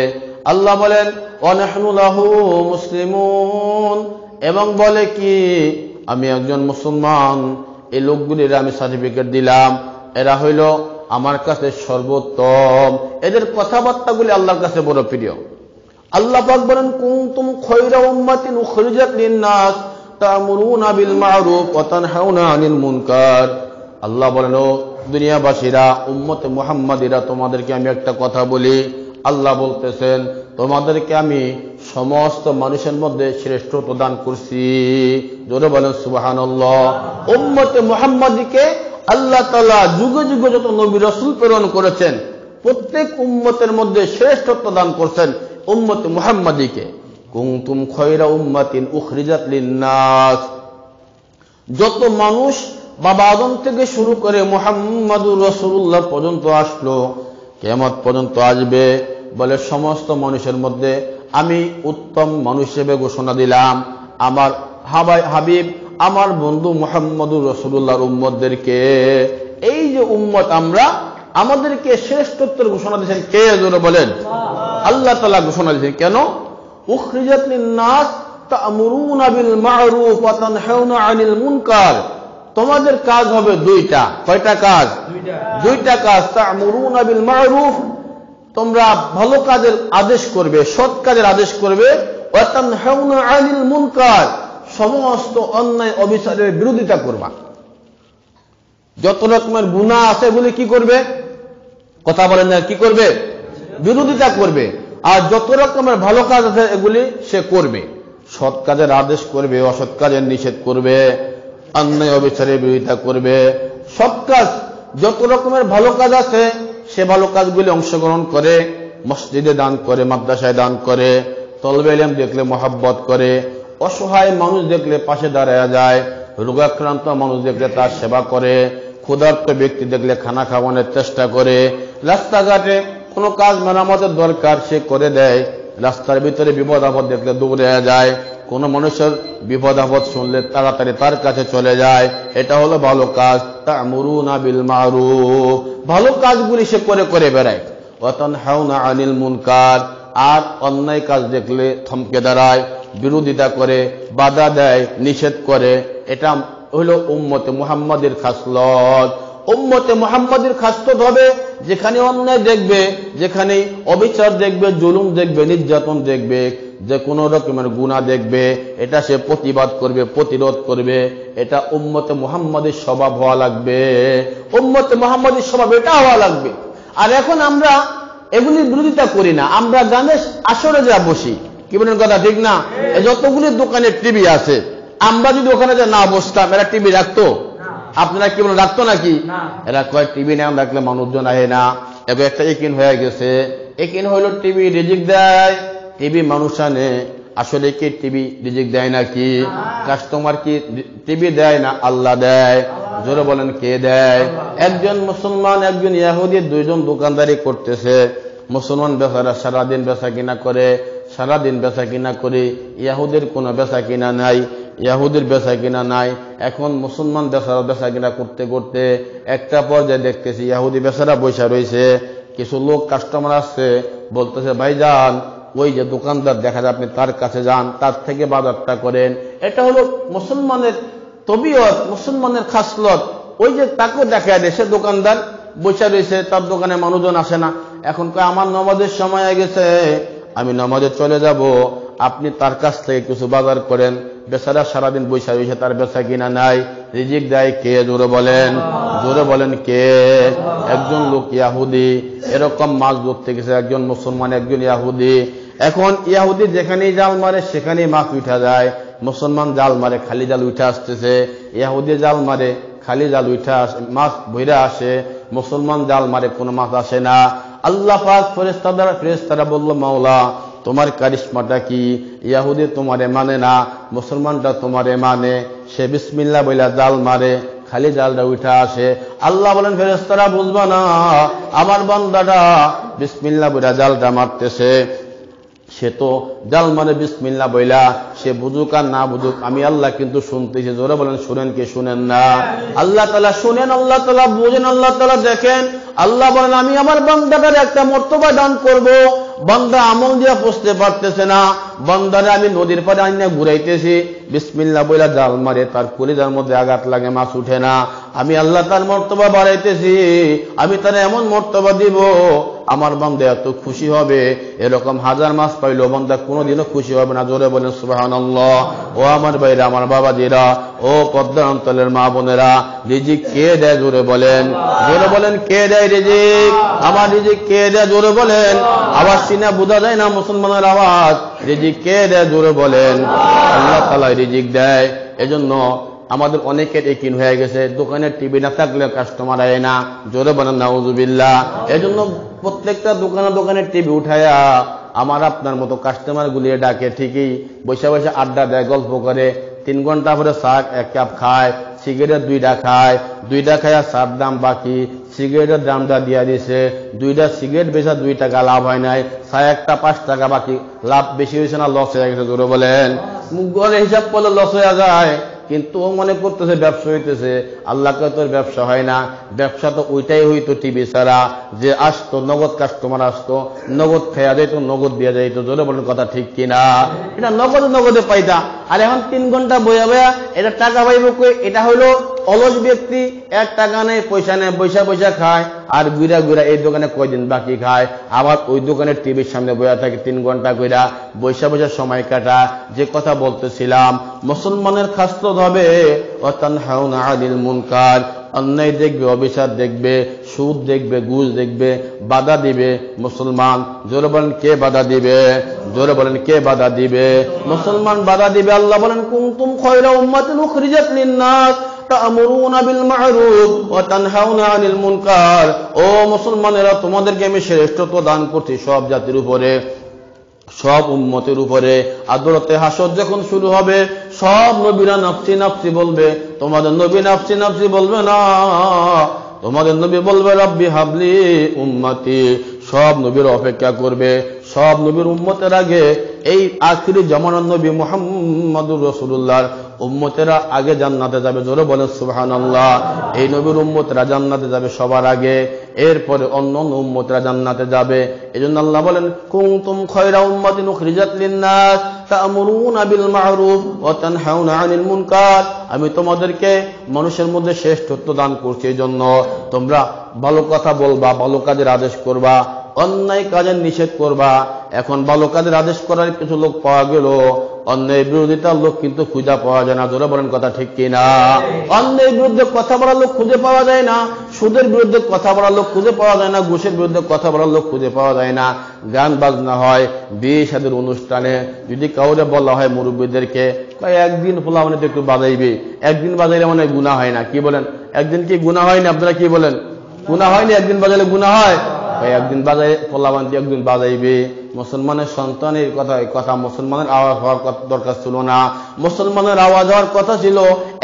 আল্লাহ বলেন ওয়া নাহনু লাহু মুসলিমুন, এবং বলে কি আমি একজন মুসলমান। এই লোকগুলির আমি সার্টিফিকেট দিলাম, এরা হইল আমার কাছে সর্বোত্তম। এদের কথাবার্তাগুলি আল্লাহর কাছে বড় প্রিয়। আল্লাহ পাক বলেন কুনতুম খায়রা উম্মাতিন উখরিজাত লিন-নাস তা'মুরুনা বিল মা'রুফ ওয়া তানহাউনা আনিল মুনকার। আল্লাহ বলেন ও দুনিয়াবাসীরা, উম্মতে মুহাম্মাদিরা, তোমাদেরকে আমি একটা কথা বলি। আল্লাহ বলতেছেন তোমাদেরকে আমি সমস্ত মানুষের মধ্যে শ্রেষ্ঠত্ব দান করছি। জোরে বলেন সুবহানাল্লাহ। উম্মতে মুহাম্মাদিকে আল্লাহ তাআলা যুগে যুগে যত নবী রাসূল প্রেরণ করেছেন, প্রত্যেক উম্মতের মধ্যে শ্রেষ্ঠত্ব দান করছেন উম্মতে মুহাম্মাদিকে। কুনতুম খায়রা উম্মাতিন উখরিজাত লিন-নাস। যত মানুষ বাবা আদম থেকে শুরু করে মুহাম্মাদুর রাসূলুল্লাহ পর্যন্ত আসলো, কিয়ামত পর্যন্ত আসবে, বলে সমস্ত মানুষের মধ্যে আমি উত্তম মানুষ হিসেবে ঘোষণা দিলাম আমার হাবিব আমার বন্ধু মুহাম্মদুর রাসূলুল্লাহর উম্মতদেরকে। এই যে উম্মত আমরা, আমাদেরকে শ্রেষ্ঠত্বের ঘোষণা দিয়েছেন কে? জোরে বলেন। আল্লাহ তাআলা ঘোষণা দিয়েছেন। কেন? উখরিজাত লিন-নাস তা'মুরুনা বিল মা'রুফ ওয়া তানহাউনা আনিল মুনকার। তোমাদের কাজ হবে দুইটা। কয়টা কাজ? দুইটা কাজ। তা'মুরুনা বিল মা'রুফ, তোমরা ভালো কাজের আদেশ করবে, সৎ কাজের আদেশ করবে। ওয়া তানহাউনা আনিল মুনকার, সমস্ত অন্যায় অবিচারের বিরোধিতা করবা। যত রকমের গুনাহ আছে এগুলি কি করবে? কথা বলেন না, কি করবে? বিরোধিতা করবে। আর যত রকমের ভালো কাজ আছে এগুলি সে করবে। সৎ কাজের আদেশ করবে, অসৎ কাজের নিষেধ করবে, অন্যায় অবিচারের বিরোধিতা করবে। সৎ কাজ, যত রকমের ভালো কাজ আছে সে ভালো কাজগুলি অংশগ্রহণ করে, মসজিদে দান করে, মাদ্রাসায় দান করে, তলবে ইলম দেখলে মহব্বত করে, অসহায় মানুষ দেখলে পাশে দাঁড়ায় যায়, রোগাক্রান্ত মানুষ দেখলে তার সেবা করে, ক্ষুধার্ত ব্যক্তি দেখলে খানা খাওয়ানোর চেষ্টা করে, রাস্তাঘাটে কোনো কাজ মেরামতের দরকার সে করে দেয়, রাস্তার ভিতরে বিপদ আপদ দেখলে দৌড়ে যায়, কোন মানুষের বিপদ আপদ শুনলে তাড়াতাড়ি তার কাছে চলে যায়। এটা হলো ভালো কাজ। তা'মুরুনা বিল মা'রুফ, ভালো কাজগুলি সে করে করে বেড়ায়। ওয়া তানহাউনা আনিল মুনকার, আর অন্যায় কাজ দেখলে থমকে দাঁড়ায়, বিরোধিতা করে, বাধা দেয়, নিষেধ করে। এটা হলো উম্মতে মুহাম্মাদের খাসলত। উম্মতে মুহাম্মাদের খাসলত হবে যেখানে অন্যায় দেখবে, যেখানে অবিচার দেখবে, জুলুম দেখবে, নির্যাতন দেখবে, যে কোনো রকমের গুনাহ দেখবে, এটা সে প্রতিবাদ করবে, প্রতিরোধ করবে। এটা উম্মতে মুহাম্মাদের স্বভাব হওয়া লাগবে। উম্মতে মুহাম্মাদের স্বভাব এটা হওয়া লাগবে। আর এখন আমরা এগুলির বিরোধিতা করি না, আমরা গানে আসরে যা বসি। কি বলেন কথা ঠিক না? যতগুলি দোকানে টিভি আছে, আমরা যদি ওখানে যা না বসতাম, এরা টিভি রাখতো? আপনারা কি বলেন, রাখতো নাকি? এরা কয় টিভি না রাখলে মানুষজন আহে না। এবার একটা একিন হয়ে গেছে। একিন হইল টিভি রিজিক দেয়, টিভি মানুষ আনে। আসলে কি টিভি রিজিক দেয় নাকি? কাস্টমার কি টিভি দেয় না আল্লাহ দেয়? জোরে বলেন কে দেয়? একজন মুসলমান একজন ইহুদি, দুইজন দোকানদারি করতেছে। মুসলমান বেচারা সারাদিন বেচা কিনা করে, সারাদিন বেচা কিনা করে, ইহুদির কোনো বেচা কিনা নাই, ইহুদির বেচা কিনা নাই। এখন মুসলমান বেচা কিনা করতে করতে একটা পর্যায়ে দেখতেছি ইহুদি বেচারা বৈশা রয়েছে। কিছু লোক কাস্টমার আসছে, বলতেছে ভাইজান ওই যে দোকানদার দেখা যায়, আপনি তার কাছে যান, তার থেকে বাজারটা করেন। এটা হলো মুসলমানের তবিয়ত, মুসলমানের খাসলত। ওই যে তাকে দেখা দেয়, সে দোকানদার বৈশা রয়েছে, তার দোকানে মানুষজন আসে না। এখন আমার নামাজের সময় হয়ে গেছে, আমি নামাজে চলে যাব, আপনি তার কাছ থেকে কিছু বাজার করেন। বেচারা সারাদিন বৈশা রয়েছে, তার বেচা কিনা নাই। রিজিক দেয় কে? জোরে বলেন, জোরে বলেন কে? একজন লোক ইহুদি এরকম মাছ ধরতে গেছে, একজন মুসলমান একজন ইহুদি। এখন ইহুদি যেখানেই জাল মারে সেখানেই মাছ উঠা যায়। মুসলমান জাল মারে, খালি জাল উঠে আসতেছে। ইহুদি জাল মারে, খালি জাল উঠা আসে, মাছ ভইরা আসে। মুসলমান জাল মারে, কোনো মাছ আসে না। আল্লাহ পাক ফেরেশতারা বলল, মাওলা তোমার কারিশমাটা কি? ইহুদি তোমারে মানে না, মুসলমানটা তোমারে মানে। সে বিসমিল্লাহ বইলা জাল মারে, খালি জালটা উঠা আসে। আল্লাহ বলেন ফেরেশতারা বুঝবা না, আমার বান্দাটা বিসমিল্লাহ বইলা জালটা মারতেছে, সে তো জাল মানে বিসমিল্লাহ বইলা, সে বুঝুক আর না বুঝুক আমি আল্লাহ কিন্তু শুনতেছি। জোরে বলেন শুনেন কি শুনেন না? আল্লাহ তাআলা শুনেন, আল্লাহ তাআলা বুঝেন, আল্লাহ তাআলা দেখেন। আল্লাহ বলেন আমি আমার বান্দাটার একটা মর্তবা দান করব। বান্দা আমল দিয়া পৌঁছতে পারতেছে না, বান্দারে আমি নদীর পাড়ে আইনা ঘুরাইতেছি, বিসমিল্লাহ বইলা জাল মারে, তার কলিজার মধ্যে আঘাত লাগে, মাছ উঠে না। আমি আল্লাহ তার মর্তবা বাড়াইতেছি, আমি তার এমন মর্তবা দিব আমার বান্দা এত খুশি হবে, এরকম হাজার মাছ পাইলো বান্দা কোনোদিনও খুশি হবে না। জোরে বলেন সুবহানাল্লাহ। ও আমার ভাইরা, আমার বাবাজিরা, ও পদ্মার অঞ্চলের মা বোনেরা, রিজিক কে দেয়? জোরে বলেন, জোরে বলেন কে দেয় রিজিক? আমার রিজিক কে দেয়? জোরে বলেন। আওয়াজ শুনে বোঝা যায় না মুসলমানের আওয়াজ? রিজিক কে দেয়? জোরে বলেন। আল্লাহ তাআলা রিজিক দেয়। এজন্য আমাদের অনেকের একিন হয়ে গেছে, দোকানের টিভি না থাকলে কাস্টমার আয় না। জোরে বলেন নাউজুবিল্লাহ। এজন্য প্রত্যেকটা দোকানে দোকানে টিভি উঠায়া আমার আপনার মতো কাস্টমার গুলিয়ে ডাকে, ঠিকই বসে বসে আড্ডা দেয়, গল্প করে, 3 ঘন্টা পরে চা এক কাপ খায়, সিগারেট 2টা খায়, 2টা খায় 4 দাম বাকি, সিগারেটের দামটা দিয়া দিছে, 2টা সিগারেট বেচা 2 টাকা লাভ হয় নাই, 1টা 5 টাকা বাকি, লাভ বেশি হয়েছে না লস হয়ে গেছে? জোরে বলেন। মুখ গড়ে হিসাব করলে লস হয়ে যায়, কিন্তু ও মনে করতেছে ব্যবসা হইতেছে। আল্লাহকে তোর ব্যবসা হয় না, ব্যবসা তো ওইটাই হইতো টিভি ছাড়া, যে আসতো নগদ কাস্টমার আসতো, নগদ খেয়া যাইতো, নগদ দিয়ে যাইতো। জোরে বলেন কথা ঠিক কিনা? এটা নগদে পাইতা। আর এখন 3 ঘন্টা বইয়া বইয়া এটা টাকা পাইব কই? এটা হইলো অলস ব্যক্তি, 1 টাকা নেই, পয়সা নেই, বৈশা খায়, আর গুড়া এই দোকানে কয়দিন বাকি খায়, আবার ওই দোকানের টিভির সামনে বইয়া থাকে 3 ঘন্টা কইরা, বৈশা সময় কাটা। যে কথা বলতেছিলাম, মুসলমানের খাসলত হবে ওয়াতানহাউনা আনিল মুনকার, অন্যায় দেখবে, অবিচার দেখবে, সুদ দেখবে, ঘুষ দেখবে, বাধা দিবে মুসলমান। জোরে বলেন কে বাধা দিবে? জোরে বলেন কে বাধা দিবে? মুসলমান বাধা দিবে। আল্লাহ বলেন কুনতুম খায়রা উম্মাতিন উখরিজাত লিন-নাস তা'মুরুনা বিল মা'রুফ ওয়া তানহাউনা আনিল মুনকার। ও মুসলমানেরা, তোমাদেরকে আমি শ্রেষ্ঠত্ব দান করছি সব জাতির উপরে, সব উম্মতের উপরে। আদরতে হাসর যখন শুরু হবে, সব নবীরা নাফসি নাফসি বলবে, তোমাদের নবী নাফসি নাফসি বলবে না, তোমাদের নবী বলবে রব্বি হাবলি উম্মতি। সব নবীর অপেক্ষা করবে, সব নবীর উম্মতের আগে এই আখিরি জামানার নবী মুহাম্মদুর রাসূলুল্লাহর উম্মতেরা আগে জান্নাতে যাবে। জোরে বলেন সুবহানাল্লাহ। এই নবীর উম্মতেরা জান্নাতে যাবে সবার আগে, এরপরে অন্য উম্মতেরা জান্নাতে যাবে। এজন্য আল্লাহ বলেন কুনতুম খায়রা উম্মাতিন উখরিজাত লিন-নাস তা'মুরুনা বিল মা'রুফ ওয়া তানহাউনা আনিল মুনকার। আমি তোমাদেরকে মানুষের মধ্যে শ্রেষ্ঠত্ব দান করছি, এজন্য তোমরা ভালো কথা বলবা, ভালো কাজের আদেশ করবা, অন্যায় কাজের নিষেধ করবা। এখন ভালো কাজের আদেশ করার কিছু লোক পাওয়া গেল, অন্যায় বিরোধিতার লোক কিন্তু খুঁজে পাওয়া যায় না। জোরে বলেন কথা ঠিক কিনা? অন্যায় বিরুদ্ধে কথা বলার লোক খুঁজে পাওয়া যায় না, সুদের বিরুদ্ধে কথা বলার লোক খুঁজে পাওয়া যায় না, ঘুষের বিরুদ্ধে কথা বলার লোক খুঁজে পাওয়া যায় না। গান বাজনা হয়, বিয়ে শাদীর অনুষ্ঠানে যদি কাউরে বলা হয় মুরব্বীদেরকে, একদিন পোলা মানে একটু বাজাইবে, একদিন বাজাইলে মানে গুনাহ হয় না। কি বলেন? একদিন কি গুনাহ হয় না? আপনারা কি বলেন? গুনাহ হয়নি? একদিন বাজাইলে গুনাহ হয়? একদিন বাজাই পোলাবান্তি একদিন বাজাইবে। মুসলমানের সন্তানের কথা মুসলমানের আওয়াজ হওয়ার দরকার ছিল না। মুসলমানের আওয়াজ হওয়ার কথা ছিল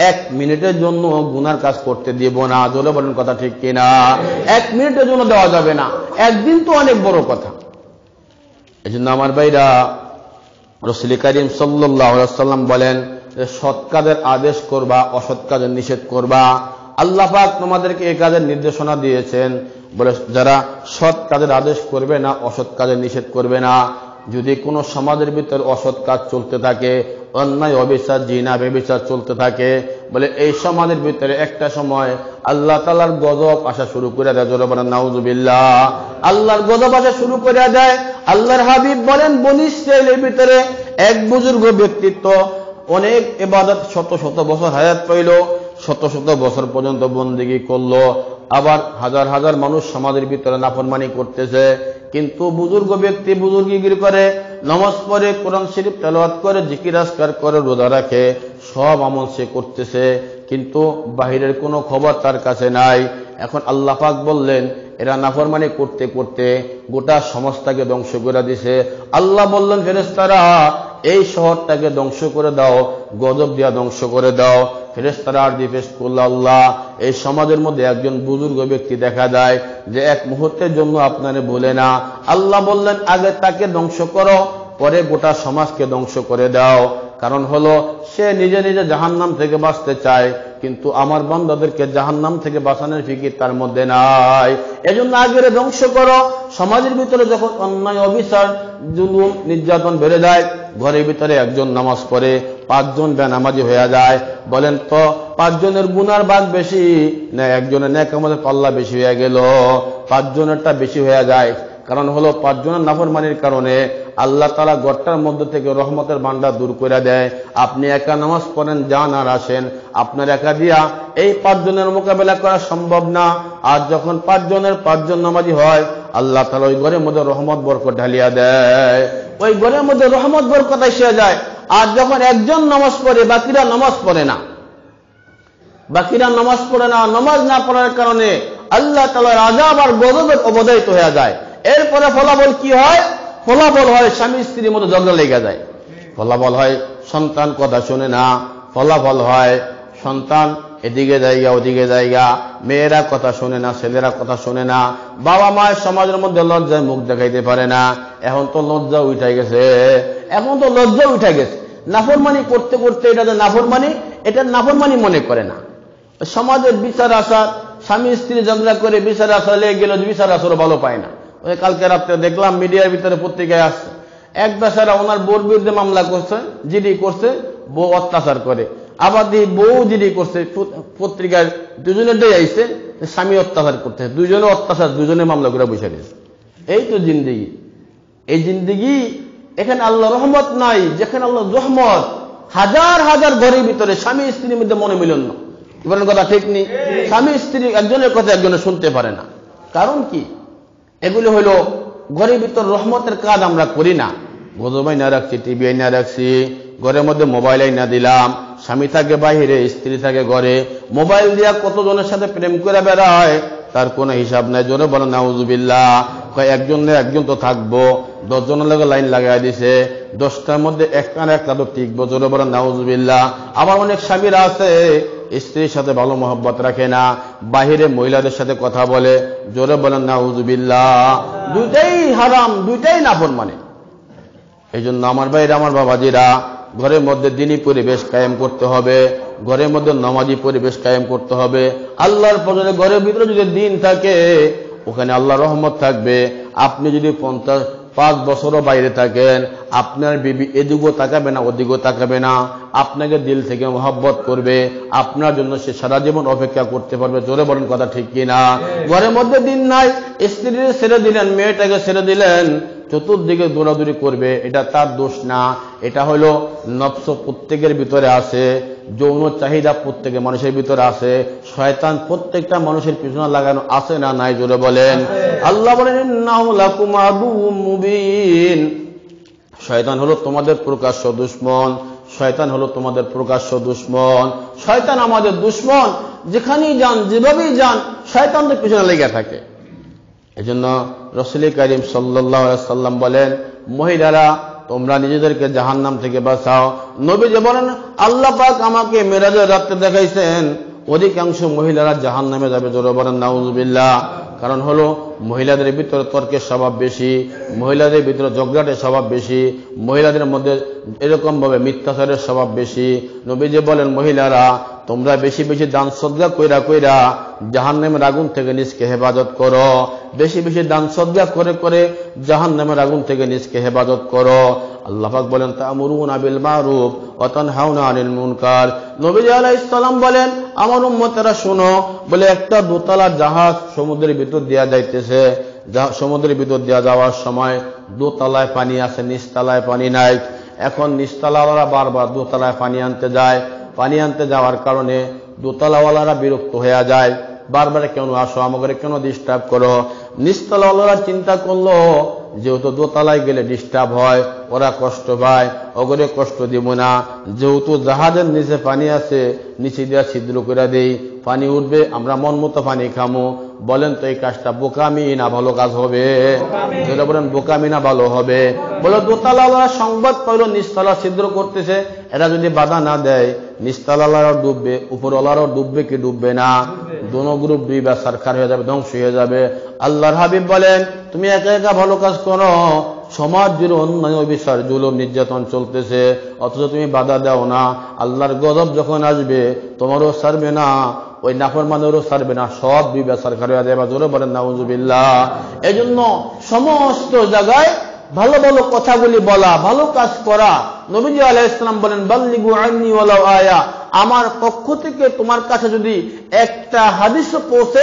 1 মিনিটের জন্য গুনার কাজ করতে দিব না। জোরে বলেন কথা ঠিক কিনা? 1 মিনিটের জন্য দেওয়া যাবে না, একদিন তো অনেক বড় কথা। এই জন্য আমার ভাইরা, রাসূল কারীম সাল্লাল্লাহু আলাইহি ওয়াসাল্লাম বলেন যে সৎ কাজের আদেশ করবা, অসৎ কাজের নিষেধ করবা। আল্লাহ পাক তোমাদেরকে এই কাজের নির্দেশনা দিয়েছেন, বলে যারা সৎ কাজের আদেশ করবে না, অসৎ কাজের নিষেধ করবে না। যদি কোনো সমাজের ভিতর অসৎ কাজ চলতে থাকে, অন্যায় অবিচার জিনা ব্যভিচার চলতে থাকে, বলে এই সমাজের ভিতরে একটা সময় আল্লাহ তাআলার গজব আসা শুরু করে দেয়। জোরে বলেন নাউযুবিল্লাহ। আল্লাহর গজব আসা শুরু করে দেয়। আল্লাহর হাবিব বলেন বনী ইসরাইলের ভিতরে এক বুজুর্গ ব্যক্তিত্ব, অনেক ইবাদত, শত শত বছর হায়াত পাইল, শত শত বছর পর্যন্ত বন্দেগী করলো, আবার হাজার হাজার মানুষ সমাজের ভিতরে নাফরমানি করতেছে, কিন্তু বুজুর্গ ব্যক্তি বুজুর্গিগিরি করে, নামাজ পড়ে, কোরআন শরীফ তেলাওয়াত করে, জিকির আজকার করে, রোজা রাখে, সব আমল সে করতেছে, কিন্তু বাহিরের কোনো খবর তার কাছে নাই। এখন আল্লাহ পাক বললেন এরা নাফরমানি করতে করতে গোটা সমাজটাকে ধ্বংস করে দিছে। আল্লাহ বললেন ফেরেশতারা এই শহরটাকে ধ্বংস করে দাও, গজব দিয়া ধ্বংস করে দাও। ফেরেশতারা আরজি পেশ করল, আল্লাহ এই সমাজের মধ্যে একজন বুজুর্গ ব্যক্তি দেখা যায় যে 1 মুহূর্তের জন্য আপনারে বলে না। আল্লাহ বললেন আগে তাকে ধ্বংস করো, পরে গোটা সমাজকে ধ্বংস করে দাও। কারণ হলো সে নিজে নিজে জাহান্নাম থেকে বাঁচতে চায়, কিন্তু আমার বান্দাদেরকে জাহান্নাম থেকে বাঁচানোর ফিকির তার মধ্যে নাই। এজন্য আগে ধ্বংস করো। সমাজের ভিতরে যখন অন্যায় অবিচার জুলুম নির্যাতন বেড়ে যায়, ঘরের ভিতরে একজন নামাজ পড়ে 5 জন বেনামাজি হয়ে যায়, বলেন তো 5 জনের গুনার ভাগ বেশি না একজনের নেক আমলের পাল্লা বেশি হয়ে গেল? 5 জনেরটা বেশি হয়ে যায়। কারণ হলো 5 জনের নাফরমানির কারণে আল্লাহ তাআলা ঘরটার মধ্যে থেকে রহমতের ভান্ডার দূর করে দেয়। আপনি একা নামাজ পড়েন, যান আর আসেন, আপনার একা দিয়া এই 5 জনের মোকাবেলা করা সম্ভব না। আর যখন 5 জনের 5 জন নামাজি হয়, আল্লাহ তাআলা ওই ঘরের মধ্যে রহমত বরকত ঢালিয়া দেয়, ওই ঘরের মধ্যে রহমত বরকত এসে যায়। আর যখন একজন নামাজ পড়ে, বাকিরা নামাজ পড়ে না, নামাজ না পড়ার কারণে আল্লাহ তাআলার আযাব আর গজবের অবধারিত হয়ে যায়। এরপরে ফলাফল কি হয়? ফলাফল হয় স্বামী স্ত্রীর মধ্যে ঝগড়া লেগে যায়, ফলাফল হয় সন্তান কথা শুনে না, ফলাফল হয় সন্তান এদিকে জায়গা ওদিকে জায়গা, মেয়েরা কথা শোনে না, ছেলেরা কথা শোনে না, বাবা মায়ের সমাজের মধ্যে লজ্জায় মুখ দেখাইতে পারে না। এখন তো লজ্জা উঠে গেছে, নাফরমানি করতে করতে এটা যে নাফরমানি, এটা নাফরমানি মনে করে না। সমাজের বিচার আসার, স্বামী স্ত্রী ঝগড়া করে বিচার আসা লেগে গেল, বিচার আসরও ভালো পায় না। ওই কালকে রাত্রে দেখলাম মিডিয়ার ভিতরে পত্রিকায় আসছে, এক বেচারা ওনার বউর বিরুদ্ধে মামলা করছে, জিডি করছে, বউ অত্যাচার করে। আবার দিয়ে বউ জিডি করছে, পত্রিকায় দুজনেরটাই আইছে স্বামী অত্যাচার করতে, দুজনে অত্যাচার, দুজনে মামলা করে বসে গেছে। এই তো জিন্দেগি, এই জিন্দেগি। এখানে আল্লাহ রহমত নাই, যেখানে আল্লাহ রহমত। হাজার হাজার ঘরের ভিতরে স্বামী স্ত্রীর মধ্যে মনোমিলন না, বলেন কথা ঠিক নেই। স্বামী স্ত্রী একজনের কথা একজনে শুনতে পারে না। কারণ কি? এগুলো হলো ঘরের ভিতর রহমতের কাজ আমরা করি না। গজব আইনা রাখছি, টিভি আইনা রাখছি, ঘরের মধ্যে মোবাইল আইনা দিলাম, স্বামী থাকে বাহিরে, স্ত্রী থাকে ঘরে, মোবাইল দিয়া কতজনের সাথে প্রেম করে বেড়ায় তার কোনো হিসাব নাই। জোরে বলেন নাউজুবিল্লাহ। একজন না একজন তো থাকবো, 10 জনের লগে লাইন লাগাই দিছে, 10টার মধ্যে একটা না একটা তো টিকবো। জোরে বলেন নাউজুবিল্লাহ। আবার অনেক স্বামীরা আছে স্ত্রীর সাথে ভালো মহব্বত রাখে না, বাহিরে মহিলাদের সাথে কথা বলে। জোরে বলেন নাউজুবিল্লাহ। দুইটাই হারাম, দুইটাই নাফরমানি। এই জন্য আমার ভাইরা, আমার বাবাজিরা, ঘরের মধ্যে দিনী পরিবেশ কায়েম করতে হবে, ঘরের মধ্যে নামাজি পরিবেশ কায়েম করতে হবে। আল্লাহর পরে ঘরের ভিতরে যদি দিন থাকে ওখানে আল্লাহ রহমত থাকবে। আপনি যদি 5 বছরও বাইরে থাকেন, আপনার বিবি এদিকেও তাকাবে না ওদিকেও তাকাবে না, আপনাকে দিল থেকে মহব্বত করবে, আপনার জন্য সে সারা জীবন অপেক্ষা করতে পারবে। জোরে বলেন কথা ঠিক কিনা? ঘরের মধ্যে দিন নাই, স্ত্রীকে ছেড়ে দিলেন, মেয়েটাকে ছেড়ে দিলেন, চতুর্দিকে দৌড়াদৌড়ি করবে, এটা তার দোষ না। এটা হলো নফস প্রত্যেকের ভিতরে আছে, যৌন চাহিদা প্রত্যেকের মানুষের ভিতরে আছে, শয়তান প্রত্যেকটা মানুষের পিছনে লাগানো আছে না নাই? জোরে বলেন। আল্লাহ বলেন ইন্নাহু লাকুম আদুউম মুবিন। শয়তান হলো তোমাদের প্রকাশ্য দুশমন, শয়তান হলো তোমাদের প্রকাশ্য দুশমন। শয়তান আমাদের দুশমন, যেখানেই যান, যেভাবেই যান, শয়তানদের পিছনে লেগে থাকে। এজন্য রাসূল করিম সাল্লাল্লাহু আলাইহি সাল্লাম বলেন, মহিলারা তোমরা নিজেদেরকে জাহান্নাম থেকে বাঁচাও। নবীজি বলেন, আল্লাহ পাক আমাকে মেরাজের রাতে দেখাইছেন অধিকাংশ মহিলারা জাহান্নামে যাবে। জোরে বলেন নাউজুবিল্লাহ। কারণ হলো মহিলাদের ভিতরে তর্কের স্বভাব বেশি, মহিলাদের ভিতরে ঝগড়াটের স্বভাব বেশি, মহিলাদের মধ্যে এরকম ভাবে মিথ্যাচারের স্বভাব বেশি। নবীজি বলেন, মহিলারা তোমরা বেশি বেশি দান সদকা কইরা কইরা জাহান্নামের আগুন থেকে নিজকে হেফাজত করো, বেশি বেশি দান সদকা করে করে জাহান্নামের আগুন থেকে নিজকে হেফাজত করো। আল্লাহ পাক বলেন, তা'মুরুনা বিল মারুফ ওয়া তানহাউনা আনিল মুনকার। নবী আলাইহিস সালাম বলেন, আমার উম্মতেরা শোনো, বলে একটা দোতলা জাহাজ সমুদ্রের ভিতর দিয়া যাইতেছে, সমুদ্রের ভিতর দিয়া যাওয়ার সময় দোতলায় পানি আছে, নিচতলায় পানি নাই। এখন নিচতলাওয়ালারা বারবার দোতলায় পানি আনতে যায়, পানি আনতে যাওয়ার কারণে দোতলাওয়ালারা বিরক্ত হয়ে যায়, বারবার কেন আসো, আমাকে কেন ডিস্টার্ব করো। নিচতলাওয়ালারা চিন্তা করলো, যেহেতু দোতলায় গেলে ডিস্টার্ব হয়, ওরা কষ্ট পায়, ওগরে কষ্ট দিব না, যেহেতু জাহাজের নিচে পানি আছে, নিচে দিয়া ছিদ্র করে দেই, পানি উঠবে, আমরা মন মতো পানি খামো। বলেন তো এই কাজটা বোকামি না ভালো কাজ হবে? যেটা বলেন বোকামি না ভালো হবে? বলে দোতলাওয়ালারা সংবাদ পাইল নিচতলা ছিদ্র করতেছে, এরা যদি বাধা না দেয় নিচতলাওয়ালারাও ডুববে, উপরওয়ালারাও ডুববে কি ডুববে না? দোনো গ্রুপ ডুবে সরকার হয়ে যাবে, ধ্বংস হয়ে যাবে। আল্লাহর হাবিব বলেন, তুমি একা একা ভালো কাজ করো, সমাজ জুড়ে অন্যায় বিচার জুলুম নির্যাতন চলতেছে, অথচ তুমি বাধা দাও না। আল্লাহর গজব যখন আসবে তোমারও ছাড়বে না, ওই নাফরমানেরও ছাড়বে না, সব ডুবে সরকার হয়ে যাবে। জোরে বলেন নাউজুবিল্লাহ। এই জন্য সমস্ত জায়গায় ভালো ভালো কথাগুলি বলা, ভালো কাজ করা। নবীজি আলাইহিস সালাম বলেন, বাল্লিগু আন্নী ওয়ালাউ আয়া, আমার পক্ষ থেকে তোমার কাছে যদি একটা হাদিসও পৌঁছে,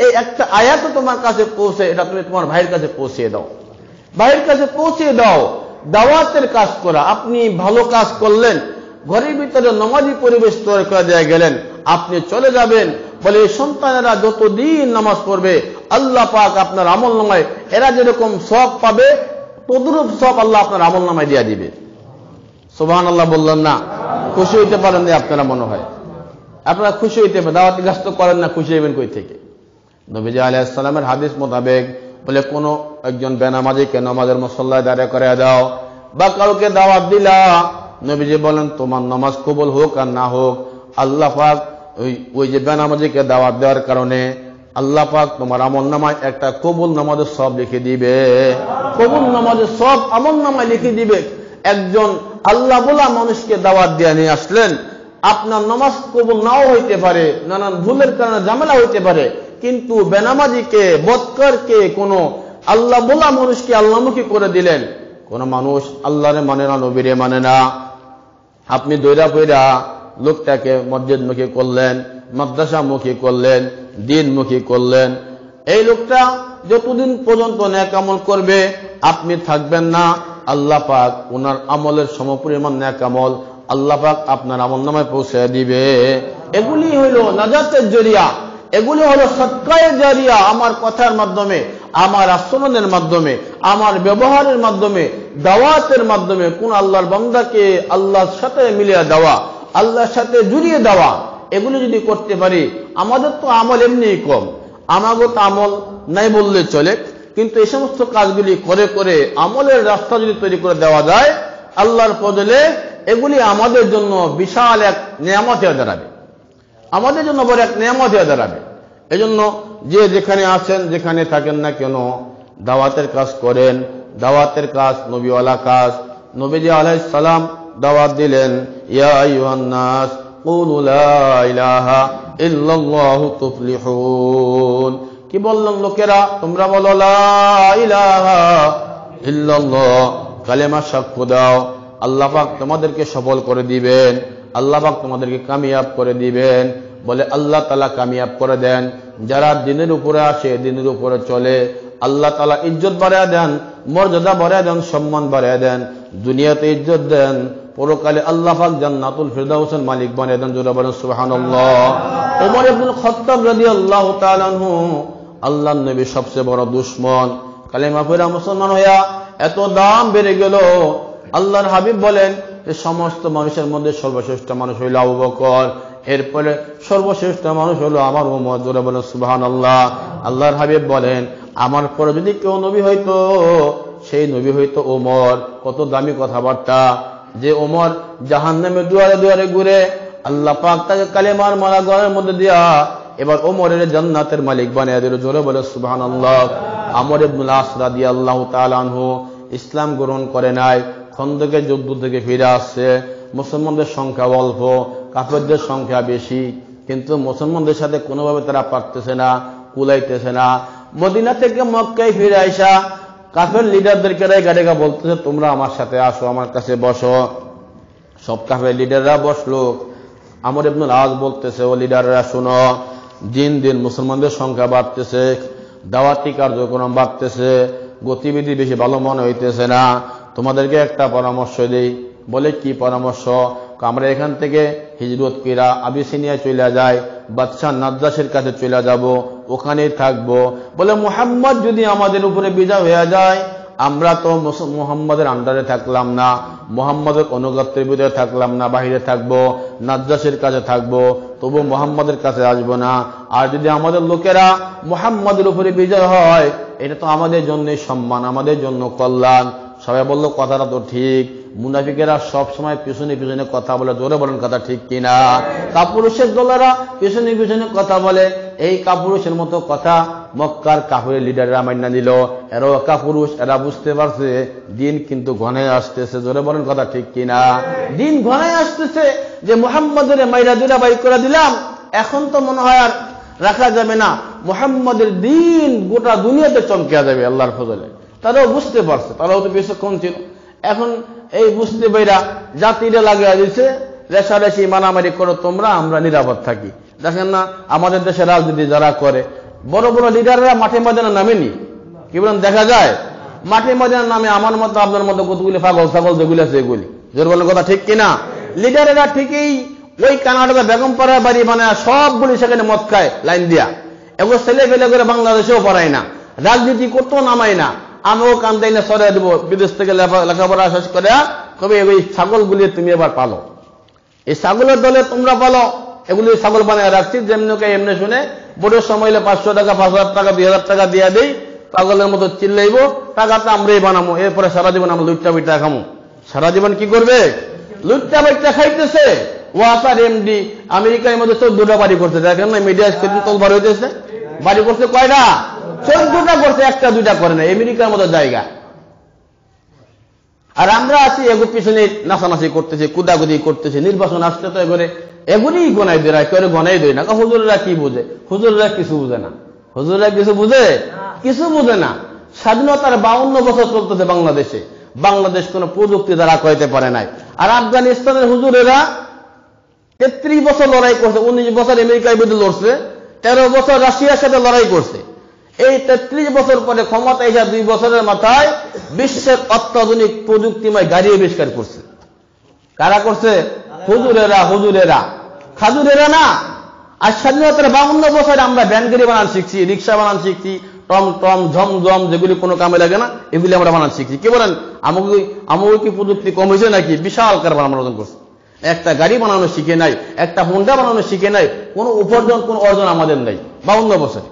এই একটা আয়াতও তোমার কাছে পৌঁছে, এটা তুমি তোমার ভাইয়ের কাছে পৌঁছিয়ে দাও, ভাইয়ের কাছে পৌঁছিয়ে দাও। দাওয়াতের কাজ করা, আপনি ভালো কাজ করলেন, ঘরের ভিতরে নামাজি পরিবেশ তৈরি করে দেয়া গেলেন, আপনি চলে যাবেন, বলে এই সন্তানেরা যতদিন নামাজ পড়বে আল্লাহ পাক আপনার আমল নামায়, এরা যেরকম সওয়াব পাবে তদরূপ সওয়াব আল্লাহ আপনার আমল নামায় দিয়ে দিবে। সুবহানাল্লাহ বললেন না? খুশি হইতে পারেন না আপনারা? মনে হয় আপনারা খুশি হইতে পারেন, দাওয়াতি কাজ তো করেন না, খুশি হইবেন কই থেকে? নবীজি আলাইহিস সালামের হাদিস মোতাবেক বলে, কোন একজন বেনামাজিকে নামাজের মুসল্লায় দাঁড়িয়ে করে দাও, বা কাউকে দাওয়াত দিলা, নবীজি বলেন তোমার নামাজ কবুল হোক আর না হোক, আল্লাহ পাক ওই যে বেনামাজিকে দাওয়াত দেওয়ার কারণে আল্লাহ পাক তোমার আমলনামায় একটা কবুল নামাজের সব লিখে দিবে। কবুল নামাজের সব আমলনামায় লিখে দিবে। একজন আল্লাহ বলা মানুষকে দাওয়াত দিয়ে নিয়ে আসলেন, আপনার নামাজ কবুল নাও হইতে পারে, নানান ভুলের কারণে ঝামেলা হইতে পারে, কিন্তু বেনামাজিকে, বদকারকে, কোন আল্লাহ বলা মানুষকে আল্লাহমুখী করে দিলেন। কোন মানুষ আল্লাহরে মানে না, নবীরে মানে না, আপনি দৈরা পৈরা লোকটাকে মসজিদমুখী করলেন, মাদ্রাসামুখী করলেন, দিনমুখী করলেন। এই লোকটা যতদিন পর্যন্ত নেক আমল করবে আপনি থাকবেন না, আল্লাহ পাক ওনার আমলের সমপরিমাণ নেক আমল আল্লাহ পাক আপনার আমলনামায় পৌঁছে দিবে। এগুলি হলো নাজাতের জরিয়া, এগুলি হলো সদকায়ে জারিয়া। আমার কথার মাধ্যমে, আমার আচরণের মাধ্যমে, আমার ব্যবহারের মাধ্যমে, দাওয়াতের মাধ্যমে কোন আল্লাহর বান্দাকে আল্লাহর সাথে মিলিয়ে দেওয়া, আল্লাহর সাথে জুড়িয়ে দেওয়া, এগুলি যদি করতে পারি। আমাদের তো আমল এমনিই কম, আমাগো তো আমল নাই বললে চলে, কিন্তু এই সমস্ত কাজগুলি করে করে আমলের রাস্তা যদি তৈরি করে দেওয়া যায় আল্লাহর ফজলে, এগুলি আমাদের জন্য বিশাল এক নিয়ামত হয়ে দাঁড়াবে, আমাদের জন্য বড় এক নিয়ামত হয়ে দাঁড়াবে। এজন্য যে যেখানে আছেন, যেখানে থাকেন না কেন, দাওয়াতের কাজ করেন। দাওয়াতের কাজ নবীওয়ালা কাজ। নবীজি আলাইহিস সালাম দাওয়াত দিলেন, ইয়া আইয়ুহান নাস কুলু লা ইলাহা ইল্লাল্লাহু তুফলিহুন। কি বললেন? লোকেরা তোমরা বলো লা ইলাহা ইল্লাল্লাহ, কালেমা সাক্ষ্য দাও, আল্লাহ পাক তোমাদেরকে সফল করে দিবেন, আল্লাহ পাক তোমাদেরকে কামিয়াব করে দিবেন। বলে আল্লাহ তাআলা কামিয়াব করে দেন যারা দিনের উপরে আসে, দিনের উপরে চলে। আল্লাহ তাআলা ইজ্জত বাড়ায় দেন, মর্যাদা বাড়ায় দেন, সম্মান বাড়ায় দেন, দুনিয়াতে ইজ্জত দেন, পরকালে আল্লাহ পাক জান্নাতুল ফিরদাউসের মালিক বানিয়ে দেন। জোরে বলেন সুবহানাল্লাহ। ওমর ইবনুল খাত্তাব রাদিয়াল্লাহু তাআলা আনহু আল্লাহর নবী সবচেয়ে বড় দুশমন, কালেমা পড়া মুসলমান হইয়া এত দাম বেড়ে গেল। আল্লাহর হাবিব বলেন যে সমস্ত মানুষের মধ্যে সর্বশ্রেষ্ঠ মানুষ হইল আবু বকর, এরপরে সর্বশ্রেষ্ঠ মানুষ হলো আমার উম্মত। জোরে বলেন সুবহানাল্লাহ। আল্লাহর হাবিব বলেন আমার পরে যদি কেউ নবী হইতো সেই নবী হইতো ওমর। কত দামি কথাবার্তা! যে ওমর জাহান্নামের দুয়ারে দুয়ারে ঘুরে আল্লাহ পাক তাকে কালেমার মালা গলার মধ্যে দিয়া এবার ওমরের জান্নাতের মালিক বানিয়ে দিল। জোরে বলে সুবহানাল্লাহ। আমর ইবনুল আস রাদিয়াল্লাহু তাআলা আনহু ইসলাম গ্রহণ করে নাই, খন্দকের যুদ্ধ থেকে ফিরে আসছে। মুসলমানদের সংখ্যা অল্প, কাফেরদের সংখ্যা বেশি, কিন্তু মুসলমানদের সাথে কোনোভাবে তারা পারতেছে না, কুলাইতেছে না। মদিনা থেকে মক্কায় ফিরে আইসা কাফের লিডারদেরকে গাড়িগা বলতেছে তোমরা আমার সাথে আসো, আমার কাছে বসো। সব কাফের লিডাররা বসলো। আমর ইবনুল আস বলতেছে ও লিডাররা শুনো, দিন দিন মুসলমানদের সংখ্যা বাড়তেছে, দাওয়াতি কার্যক্রম বাড়তেছে, গতিবিধি বেশি ভালো মনে হইতেছে না, তোমাদেরকে একটা পরামর্শ দেই। বলে কি পরামর্শ? আমরা এখান থেকে হিজরত কইরা আবিসিনিয়ায় চলে যাই, বাদশাহ নাজ্জাশের কাছে চলে যাব, ওখানেই থাকবো। বলে মুহাম্মদ যদি আমাদের উপরে বিজয় হয়ে যায় আমরা তো মুহাম্মাদের আন্ডারে থাকলাম না, মুহাম্মাদের অনুগত্যের ভিতরে থাকলাম না, বাহিরে থাকবো, নাজ্জাশের কাছে থাকবো, তবু মুহাম্মাদের কাছে আসবো না। আর যদি আমাদের লোকেরা মুহাম্মাদের উপরে বিজয় হয় এটা তো আমাদের জন্যই সম্মান, আমাদের জন্য কল্যাণ। সবাই বলল কথাটা তো ঠিক। মুনাফিকেরা সব সময় পিছনে পিছনে কথা বলে। জোরে বলেন কথা ঠিক কিনা? কাপুরুষের দলেরা পিছনে পিছনে কথা বলে। এই কাপুরুষের মতো কথা মক্কার কাফের লিডাররা মাইনা দিল। এরাও কাপুরুষ, এরা বুঝতে পারছে দিন কিন্তু ঘনায় আসতেছে। জোরে বলেন কথা ঠিক কিনা? দিন ঘনায় আসতেছে যে মুহাম্মাদের মাইরা দুরা বাই করে দিলাম, এখন তো মনে হয় আর রাখা যাবে না, মুহাম্মাদের দিন গোটা দুনিয়াতে চমকে যাবে আল্লাহর ফজলে। তারাও বুঝতে পারছে, তারাও তো বেশিক্ষণ ছিল। এখন এই বুঝতে পাইরা জাতিরা লাগিয়ে দিচ্ছে রেশারেশি মারামারি করো তোমরা, আমরা নিরাপদ থাকি। দেখেন না আমাদের দেশে রাজনীতি যারা করে, বড় বড় লিডাররা মাঠে ময়দানে নামেনি, কি বলেন দেখা যায়? মাঠে ময়দানে নামে আমার মতো আপনার মতো কতগুলি পাগল ছাগল যেগুলি আছে এগুলি। জোর বলেন কথা ঠিক কিনা? লিডারেরা ঠিকই ওই কানাডা বেগমপাড়া বাড়ি মানে সবগুলি সেখানে মদ খায় লাইন দিয়া। এগুলো ছেলে ফেলে করে বাংলাদেশেও পড়ায় না, রাজনীতি করতেও নামাই না। আমিও কান্দাই না সরে দেবো, বিদেশ থেকে লেখাপড়া শেষ করে তবে ওই ছাগলগুলি তুমি এবার পালো, এই ছাগলের দলে তোমরা পালো। এগুলি ছাগল বানায় রাখছি, যেমনি এমনি শুনে বোর্ডের সময় 500 টাকা 5000 টাকা 2000 টাকা দিয়ে দেই, পাগলের মতো চিল্লাইব, টাকাটা আমরাই বানাবো। এরপরে সারা জীবন আমরা লুচ্চা বইটা খামো। সারা জীবন কি করবে? লুচ্চা বইটা খাইতেছে। ওয়াসার এমডি আমেরিকার মধ্যে 14টা বাড়ি করছে, দেখেন না মিডিয়া সেদিন তোলবার হইতেছে। বাড়ি করছে কয়টা? 14টা করছে, একটা দুইটা করে না, আমেরিকার মতো জায়গা। আর আমরা আছি এগো পিছনে নাচানাচি করতেছি, কুদাকুদি করতেছি, নির্বাচন আসতে তো এগোরে এগুলিই গনাই দেয়, কেউ গনাই দেয় না। হুজুরেরা কি বুঝে? হুজুরেরা কিছু বুঝে না। হুজুরেরা কিছু বুঝে? কিছু বুঝে না। স্বাধীনতার 52 বছর চলতেছে বাংলাদেশে, বাংলাদেশ কোন প্রযুক্তি দ্বারা কইতে পারে নাই। আর আফগানিস্তানের হুজুরেরা 33 বছর লড়াই করছে, 19 বছর আমেরিকার বিরুদ্ধে লড়ছে, 13 বছর রাশিয়ার সাথে লড়াই করছে। এই 33 বছর পরে ক্ষমতা এসে 2 বছরের মাথায় বিশ্বের অত্যাধুনিক প্রযুক্তিময় গাড়ি আবিষ্কার করছে। কারা করছে? হুজুরেরা। হুজুরেরা, খাজুরেরা না। আর স্বাধীনতার 52 বছরে আমরা ভ্যান গাড়ি বানান শিখছি, রিক্সা বানান শিখছি, টম ঝমঝম যেগুলি কোনো কামে লাগে না এগুলি আমরা বানান শিখছি। কি বলেন? আমাকে কি প্রযুক্তি কম হয়েছে নাকি? বিশাল কারবার আমরা অর্জন করছি। একটা গাড়ি বানানো শিখে নাই, একটা হোন্ডা বানানো শিখে নাই, কোনো উপার্জন কোনো অর্জন আমাদের নেই 52 বছরে।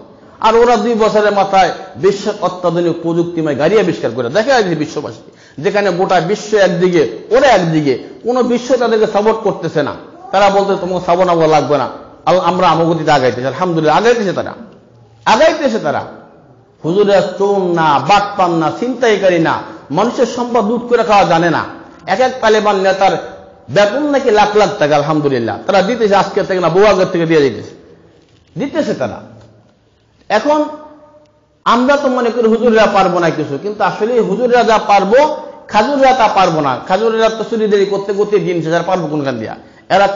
আর ওরা 2 বছরের মাথায় বিশ্বের অত্যাধুনিক প্রযুক্তিময় গাড়ি আবিষ্কার করে দেখা যায় বিশ্ববাসী, যেখানে গোটা বিশ্ব একদিকে, ওরা একদিকে, কোনো বিশ্ব তাদেরকে সাপোর্ট করতেছে না। তারা বলতে তোমাকে সাবন আবহাওয়া লাগবে না, আমরা আমগতিতে আগাইতেছি। আলহামদুলিল্লাহ আগাইতেছে তারা, আগাইতেছে তারা। হুজুরের চোর না, বাটপান না, ছিনতাইকারী না, মানুষের সম্পদ লুট করে খাওয়া জানে না। এক এক তালেবান নেতার বেতন নাকি লাখ লাখ টাকা, আলহামদুলিল্লাহ তারা দিতেছে, আজকের থেকে না বহু আগের থেকে দিয়ে দিতেছে তারা। এখন আমরা তো মনে করি হুজুরেরা পারবো না কিছু, কিন্তু আসলে হুজুরেরা যা পারবো খাজুরেরা তা পারবো না। খাজুরেরা তো চুরি দেরি করতে করতে দিন শেষ, আর পারবো কোনখান দিয়া? এরা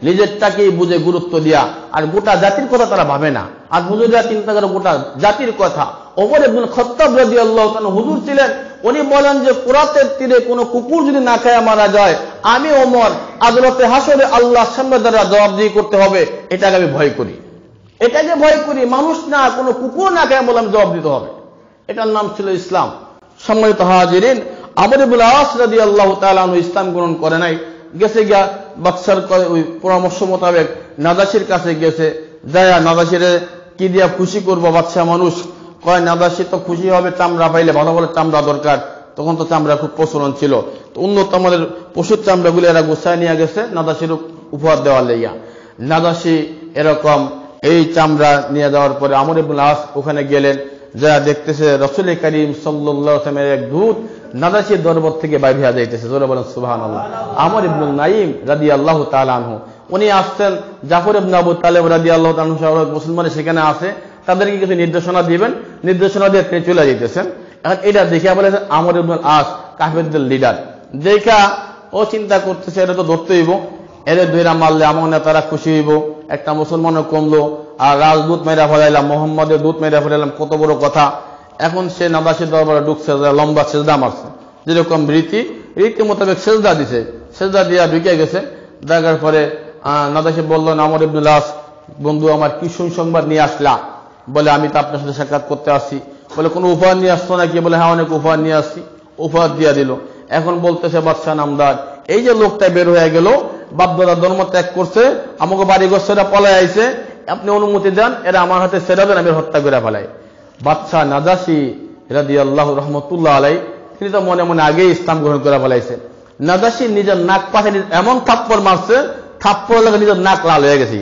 নিজেরটাকেই বুঝে গুরুত্ব দিয়া, আর গোটা জাতির কথা তারা ভাবে না। আর হুজুরেরা চিন্তা করে গোটা জাতির কথা। ওমর ইবনে খাত্তাব রাদিয়াল্লাহু তাআলা হুজুর ছিলেন, উনি বলেন যে ফোরাতের তীরে কোনো কুকুর যদি না খায় মারা যায়, আমি ওমর আদালতে হাসরে আল্লাহর সামনে দ্বারা জবাবদিহি করতে হবে, এটাকে আমি ভয় করি। এটাকে ভয় করি, মানুষ না, কোনো কুকুর না খায় বললাম জবাব দিতে হবে। এটার নাম ছিল ইসলাম। সম্মানিত হাজিরিন, আমর ইবনে আস রাদিয়াল্লাহু তাআলা আনহু ইসলাম গ্রহণ করে নাই, গেছে গিয়া বাদশার ওই পরামর্শ মোতাবেক নাজাশির কাছে গেছে, যায় নাজাশিরে কি দিয়া খুশি করবো? বাদশা মানুষ কয় নাজাশি তো খুশি হবে চামড়া পাইলে, ভালো ভালো চামড়া দরকার। তখন তো চামড়া খুব প্রচলন ছিল, তো উন্নত আমাদের পশুর চামড়াগুলি এরা গোছায় নিয়ে গেছে নাজাশির উপহার দেওয়ার লেগিয়া। নাজাশি এরকম এই চামড়া নিয়ে যাওয়ার পরে আমর ইবনে আস ওখানে গেলেন, যা দেখতেছে রাসূল করিম সাল্লাল্লাহু আলাইহি ওয়াসাল্লামের এক দূত নাজাশির দরবার থেকে বাইরে হয়ে যাইতেছে। জোরে বলেন সুবহানাল্লাহ। আমর ইবনে নাঈম রাদিয়াল্লাহু তাআলা আনহু উনি আসছেন, জাফর ইবনে আবু তালেব রাদিয়াল্লাহু তাআলা সহ মুসলমান সেখানে আছে, তাদেরকে কিছু নির্দেশনা দিবেন, নির্দেশনা দিয়ে তিনি চলে যেতেছেন। এখন এটা দেখে বলে আমর ইবনে আস কাফেরদের লিডার, দেখা ও চিন্তা করতেছে এটা তো ধরতে হইব, এদের দুইরা মারলে আমার নেতারা খুশি হইব, একটা মুসলমানও কমলো, আর রাজদূত মেরা ফেলাইলাম, মোহাম্মদের দূত মেরা ফেলাইলাম, কত বড় কথা। এখন সে নাজাশির দরবারে ঢুকছে, লম্বা সেজদা মারছে, যেরকম রীতি মোতাবেক সেজদা দিছে, সেজদা দিয়া ঢুকে গেছে। দেখার পরে নাজাশি বললেন, আমর ইবনে আস বন্ধু আমার কি সুসংবাদ নিয়ে আসলা? বলে আমি তো আপনার সাথে সাক্ষাৎ করতে আসছি। বলে কোনো উপহার নিয়ে আসতো নাকি? বলে হ্যাঁ অনেক উপহার নিয়ে আসছি। উপহার দিয়া দিল। এখন বলতেছে বাদশাহ নামদার, এই যে লোকটা বের হয়ে গেল, বাপদাদা ধর্ম ত্যাগ করছে, আমাকে বাড়িঘর সেরা পলায় আইছে, আপনি অনুমতি দেন, এরা আমার হাতে সেরা দেন, আমি হত্যা করে ফেলাই। বাদশাহ নাজাশি রাদিয়াল্লাহু রাহমাতুল্লাহ আলাইহি তিনি তো মনে মনে আগেই ইসলাম গ্রহণ করে ফেলাইছে। নাজাশি নিজের নাক পাশে এমন থাপ্পড় মারছে, থাপ্পড় লাগে নিজের নাক লাল হয়ে গেছে।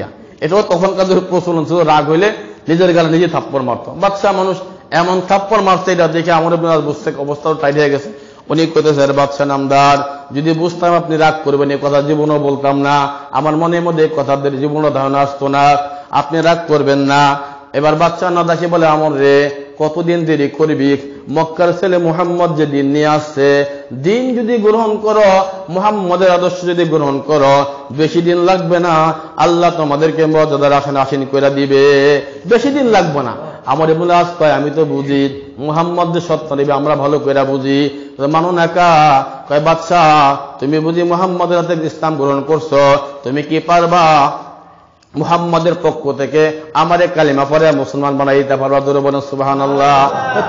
এটাও তখনকার প্রচলন ছিল, রাগ হইলে নিজের গালে নিজে থাপ্পড় মারত। বাদশাহ মানুষ এমন থাপ্পড় মারছে, এটা দেখে আমর ইবনে আস বুঝতে অবস্থাও টাইট হয়ে গেছে। উনি কইতেছে, বাদশাহ নামদার যদি বুঝতাম আপনি রাগ করবেন, এই কথা জীবনও বলতাম না, আমার মনের মধ্যে এই কথাদের জীবনও ধারণা আসতো না, আপনি রাগ করবেন না। এবার বাদশাহ নাজাশি বলে, আমর রে কতদিন দেরি করবি? মক্কার ছেলে মুহাম্মদ যে দিন নিয়ে আসছে, দিন যদি গ্রহণ করো, মুহাম্মদের আদর্শ যদি গ্রহণ করো, বেশি দিন লাগবে না, আল্লাহ তোমাদেরকে মর্যাদার আসীন করে দিবে, বেশি দিন লাগবে না। আমর ইবনে আস কয়, আমি তো বুঝি মুহাম্মদ যে সত্য নেবে, আমরা ভালো করে বুঝি, মানু নাকা। কয় বাদশাহ তুমি বুঝি মুহাম্মদের হাতে ইসলাম গ্রহণ করছো, তুমি কি পারবা মুহাম্মাদের পক্ষ থেকে আমারে কালিমা পড়ে মুসলমান বানাইতে পারবা? জোরে বলেন সুবহানাল্লাহ।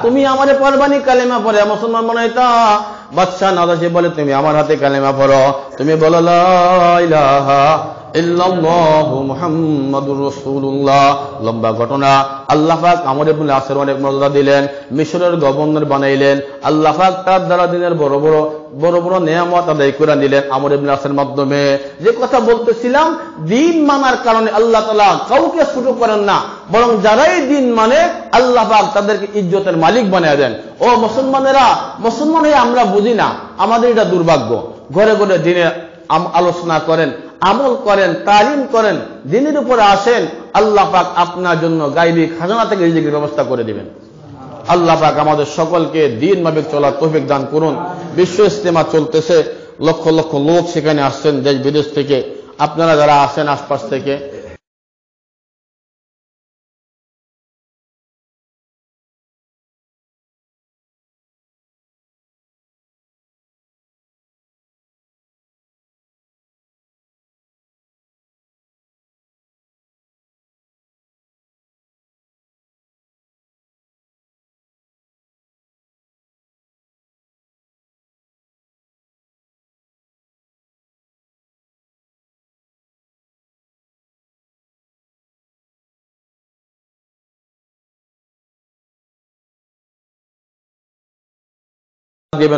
তুমি আমারে পড়বানি কালিমা পড়ে মুসলমান বানাইতা? বাদশাহ নাজাশি বলে, তুমি আমার হাতে কালিমা পড়ো, তুমি বলো লা ইলাহা ইল্লাল্লাহু মুহাম্মাদুর রাসূলুল্লাহ। লম্বা ঘটনা। আল্লাহ পাক আমর ইবনে আসের অনেক মর্যাদা দিলেন, মিশরের গভর্নর বানাইলেন। আল্লাহ পাক তার দ্বারা দিনের বড় বড় নিয়ামত আদায় করে নিলেন আমর ইবনে আসের মাধ্যমে। যে কথা বলতেছিলাম, দিন মানার কারণে আল্লাহ তাআলা কাউকে ছোট করেন না, বরং যারাই দিন মানে আল্লাহ পাক তাদেরকে ইজ্জতের মালিক বানিয়ে দেন। ও মুসলমানেরা, মুসলমান হয়ে আমরা বুঝি না, আমাদের এটা দুর্ভাগ্য। ঘরে ঘরে দিনের আলোচনা করেন, আমল করেন, তালিম করেন, দিনের উপরে আসেন, আল্লাহ পাক আপনার জন্য গায়বী খাজানা থেকে রিজিকের ব্যবস্থা করে দিবেন। আল্লাহ পাক আমাদের সকলকে দিন মাফিক চলার তৌফিক দান করুন। বিশ্ব ইজতেমা চলতেছে, লক্ষ লক্ষ লোক সেখানে আসছেন দেশ বিদেশ থেকে। আপনারা যারা আসেন আশপাশ থেকে,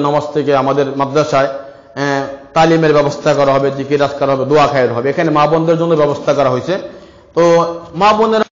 নামাজ থেকে আমাদের মাদ্রাসায় তালিমের ব্যবস্থা করা হবে, জিকির আজকার হবে, দোয়া খায়ের হবে। এখানে মা বোনদের জন্য ব্যবস্থা করা হয়েছে। তো মা বোনেরা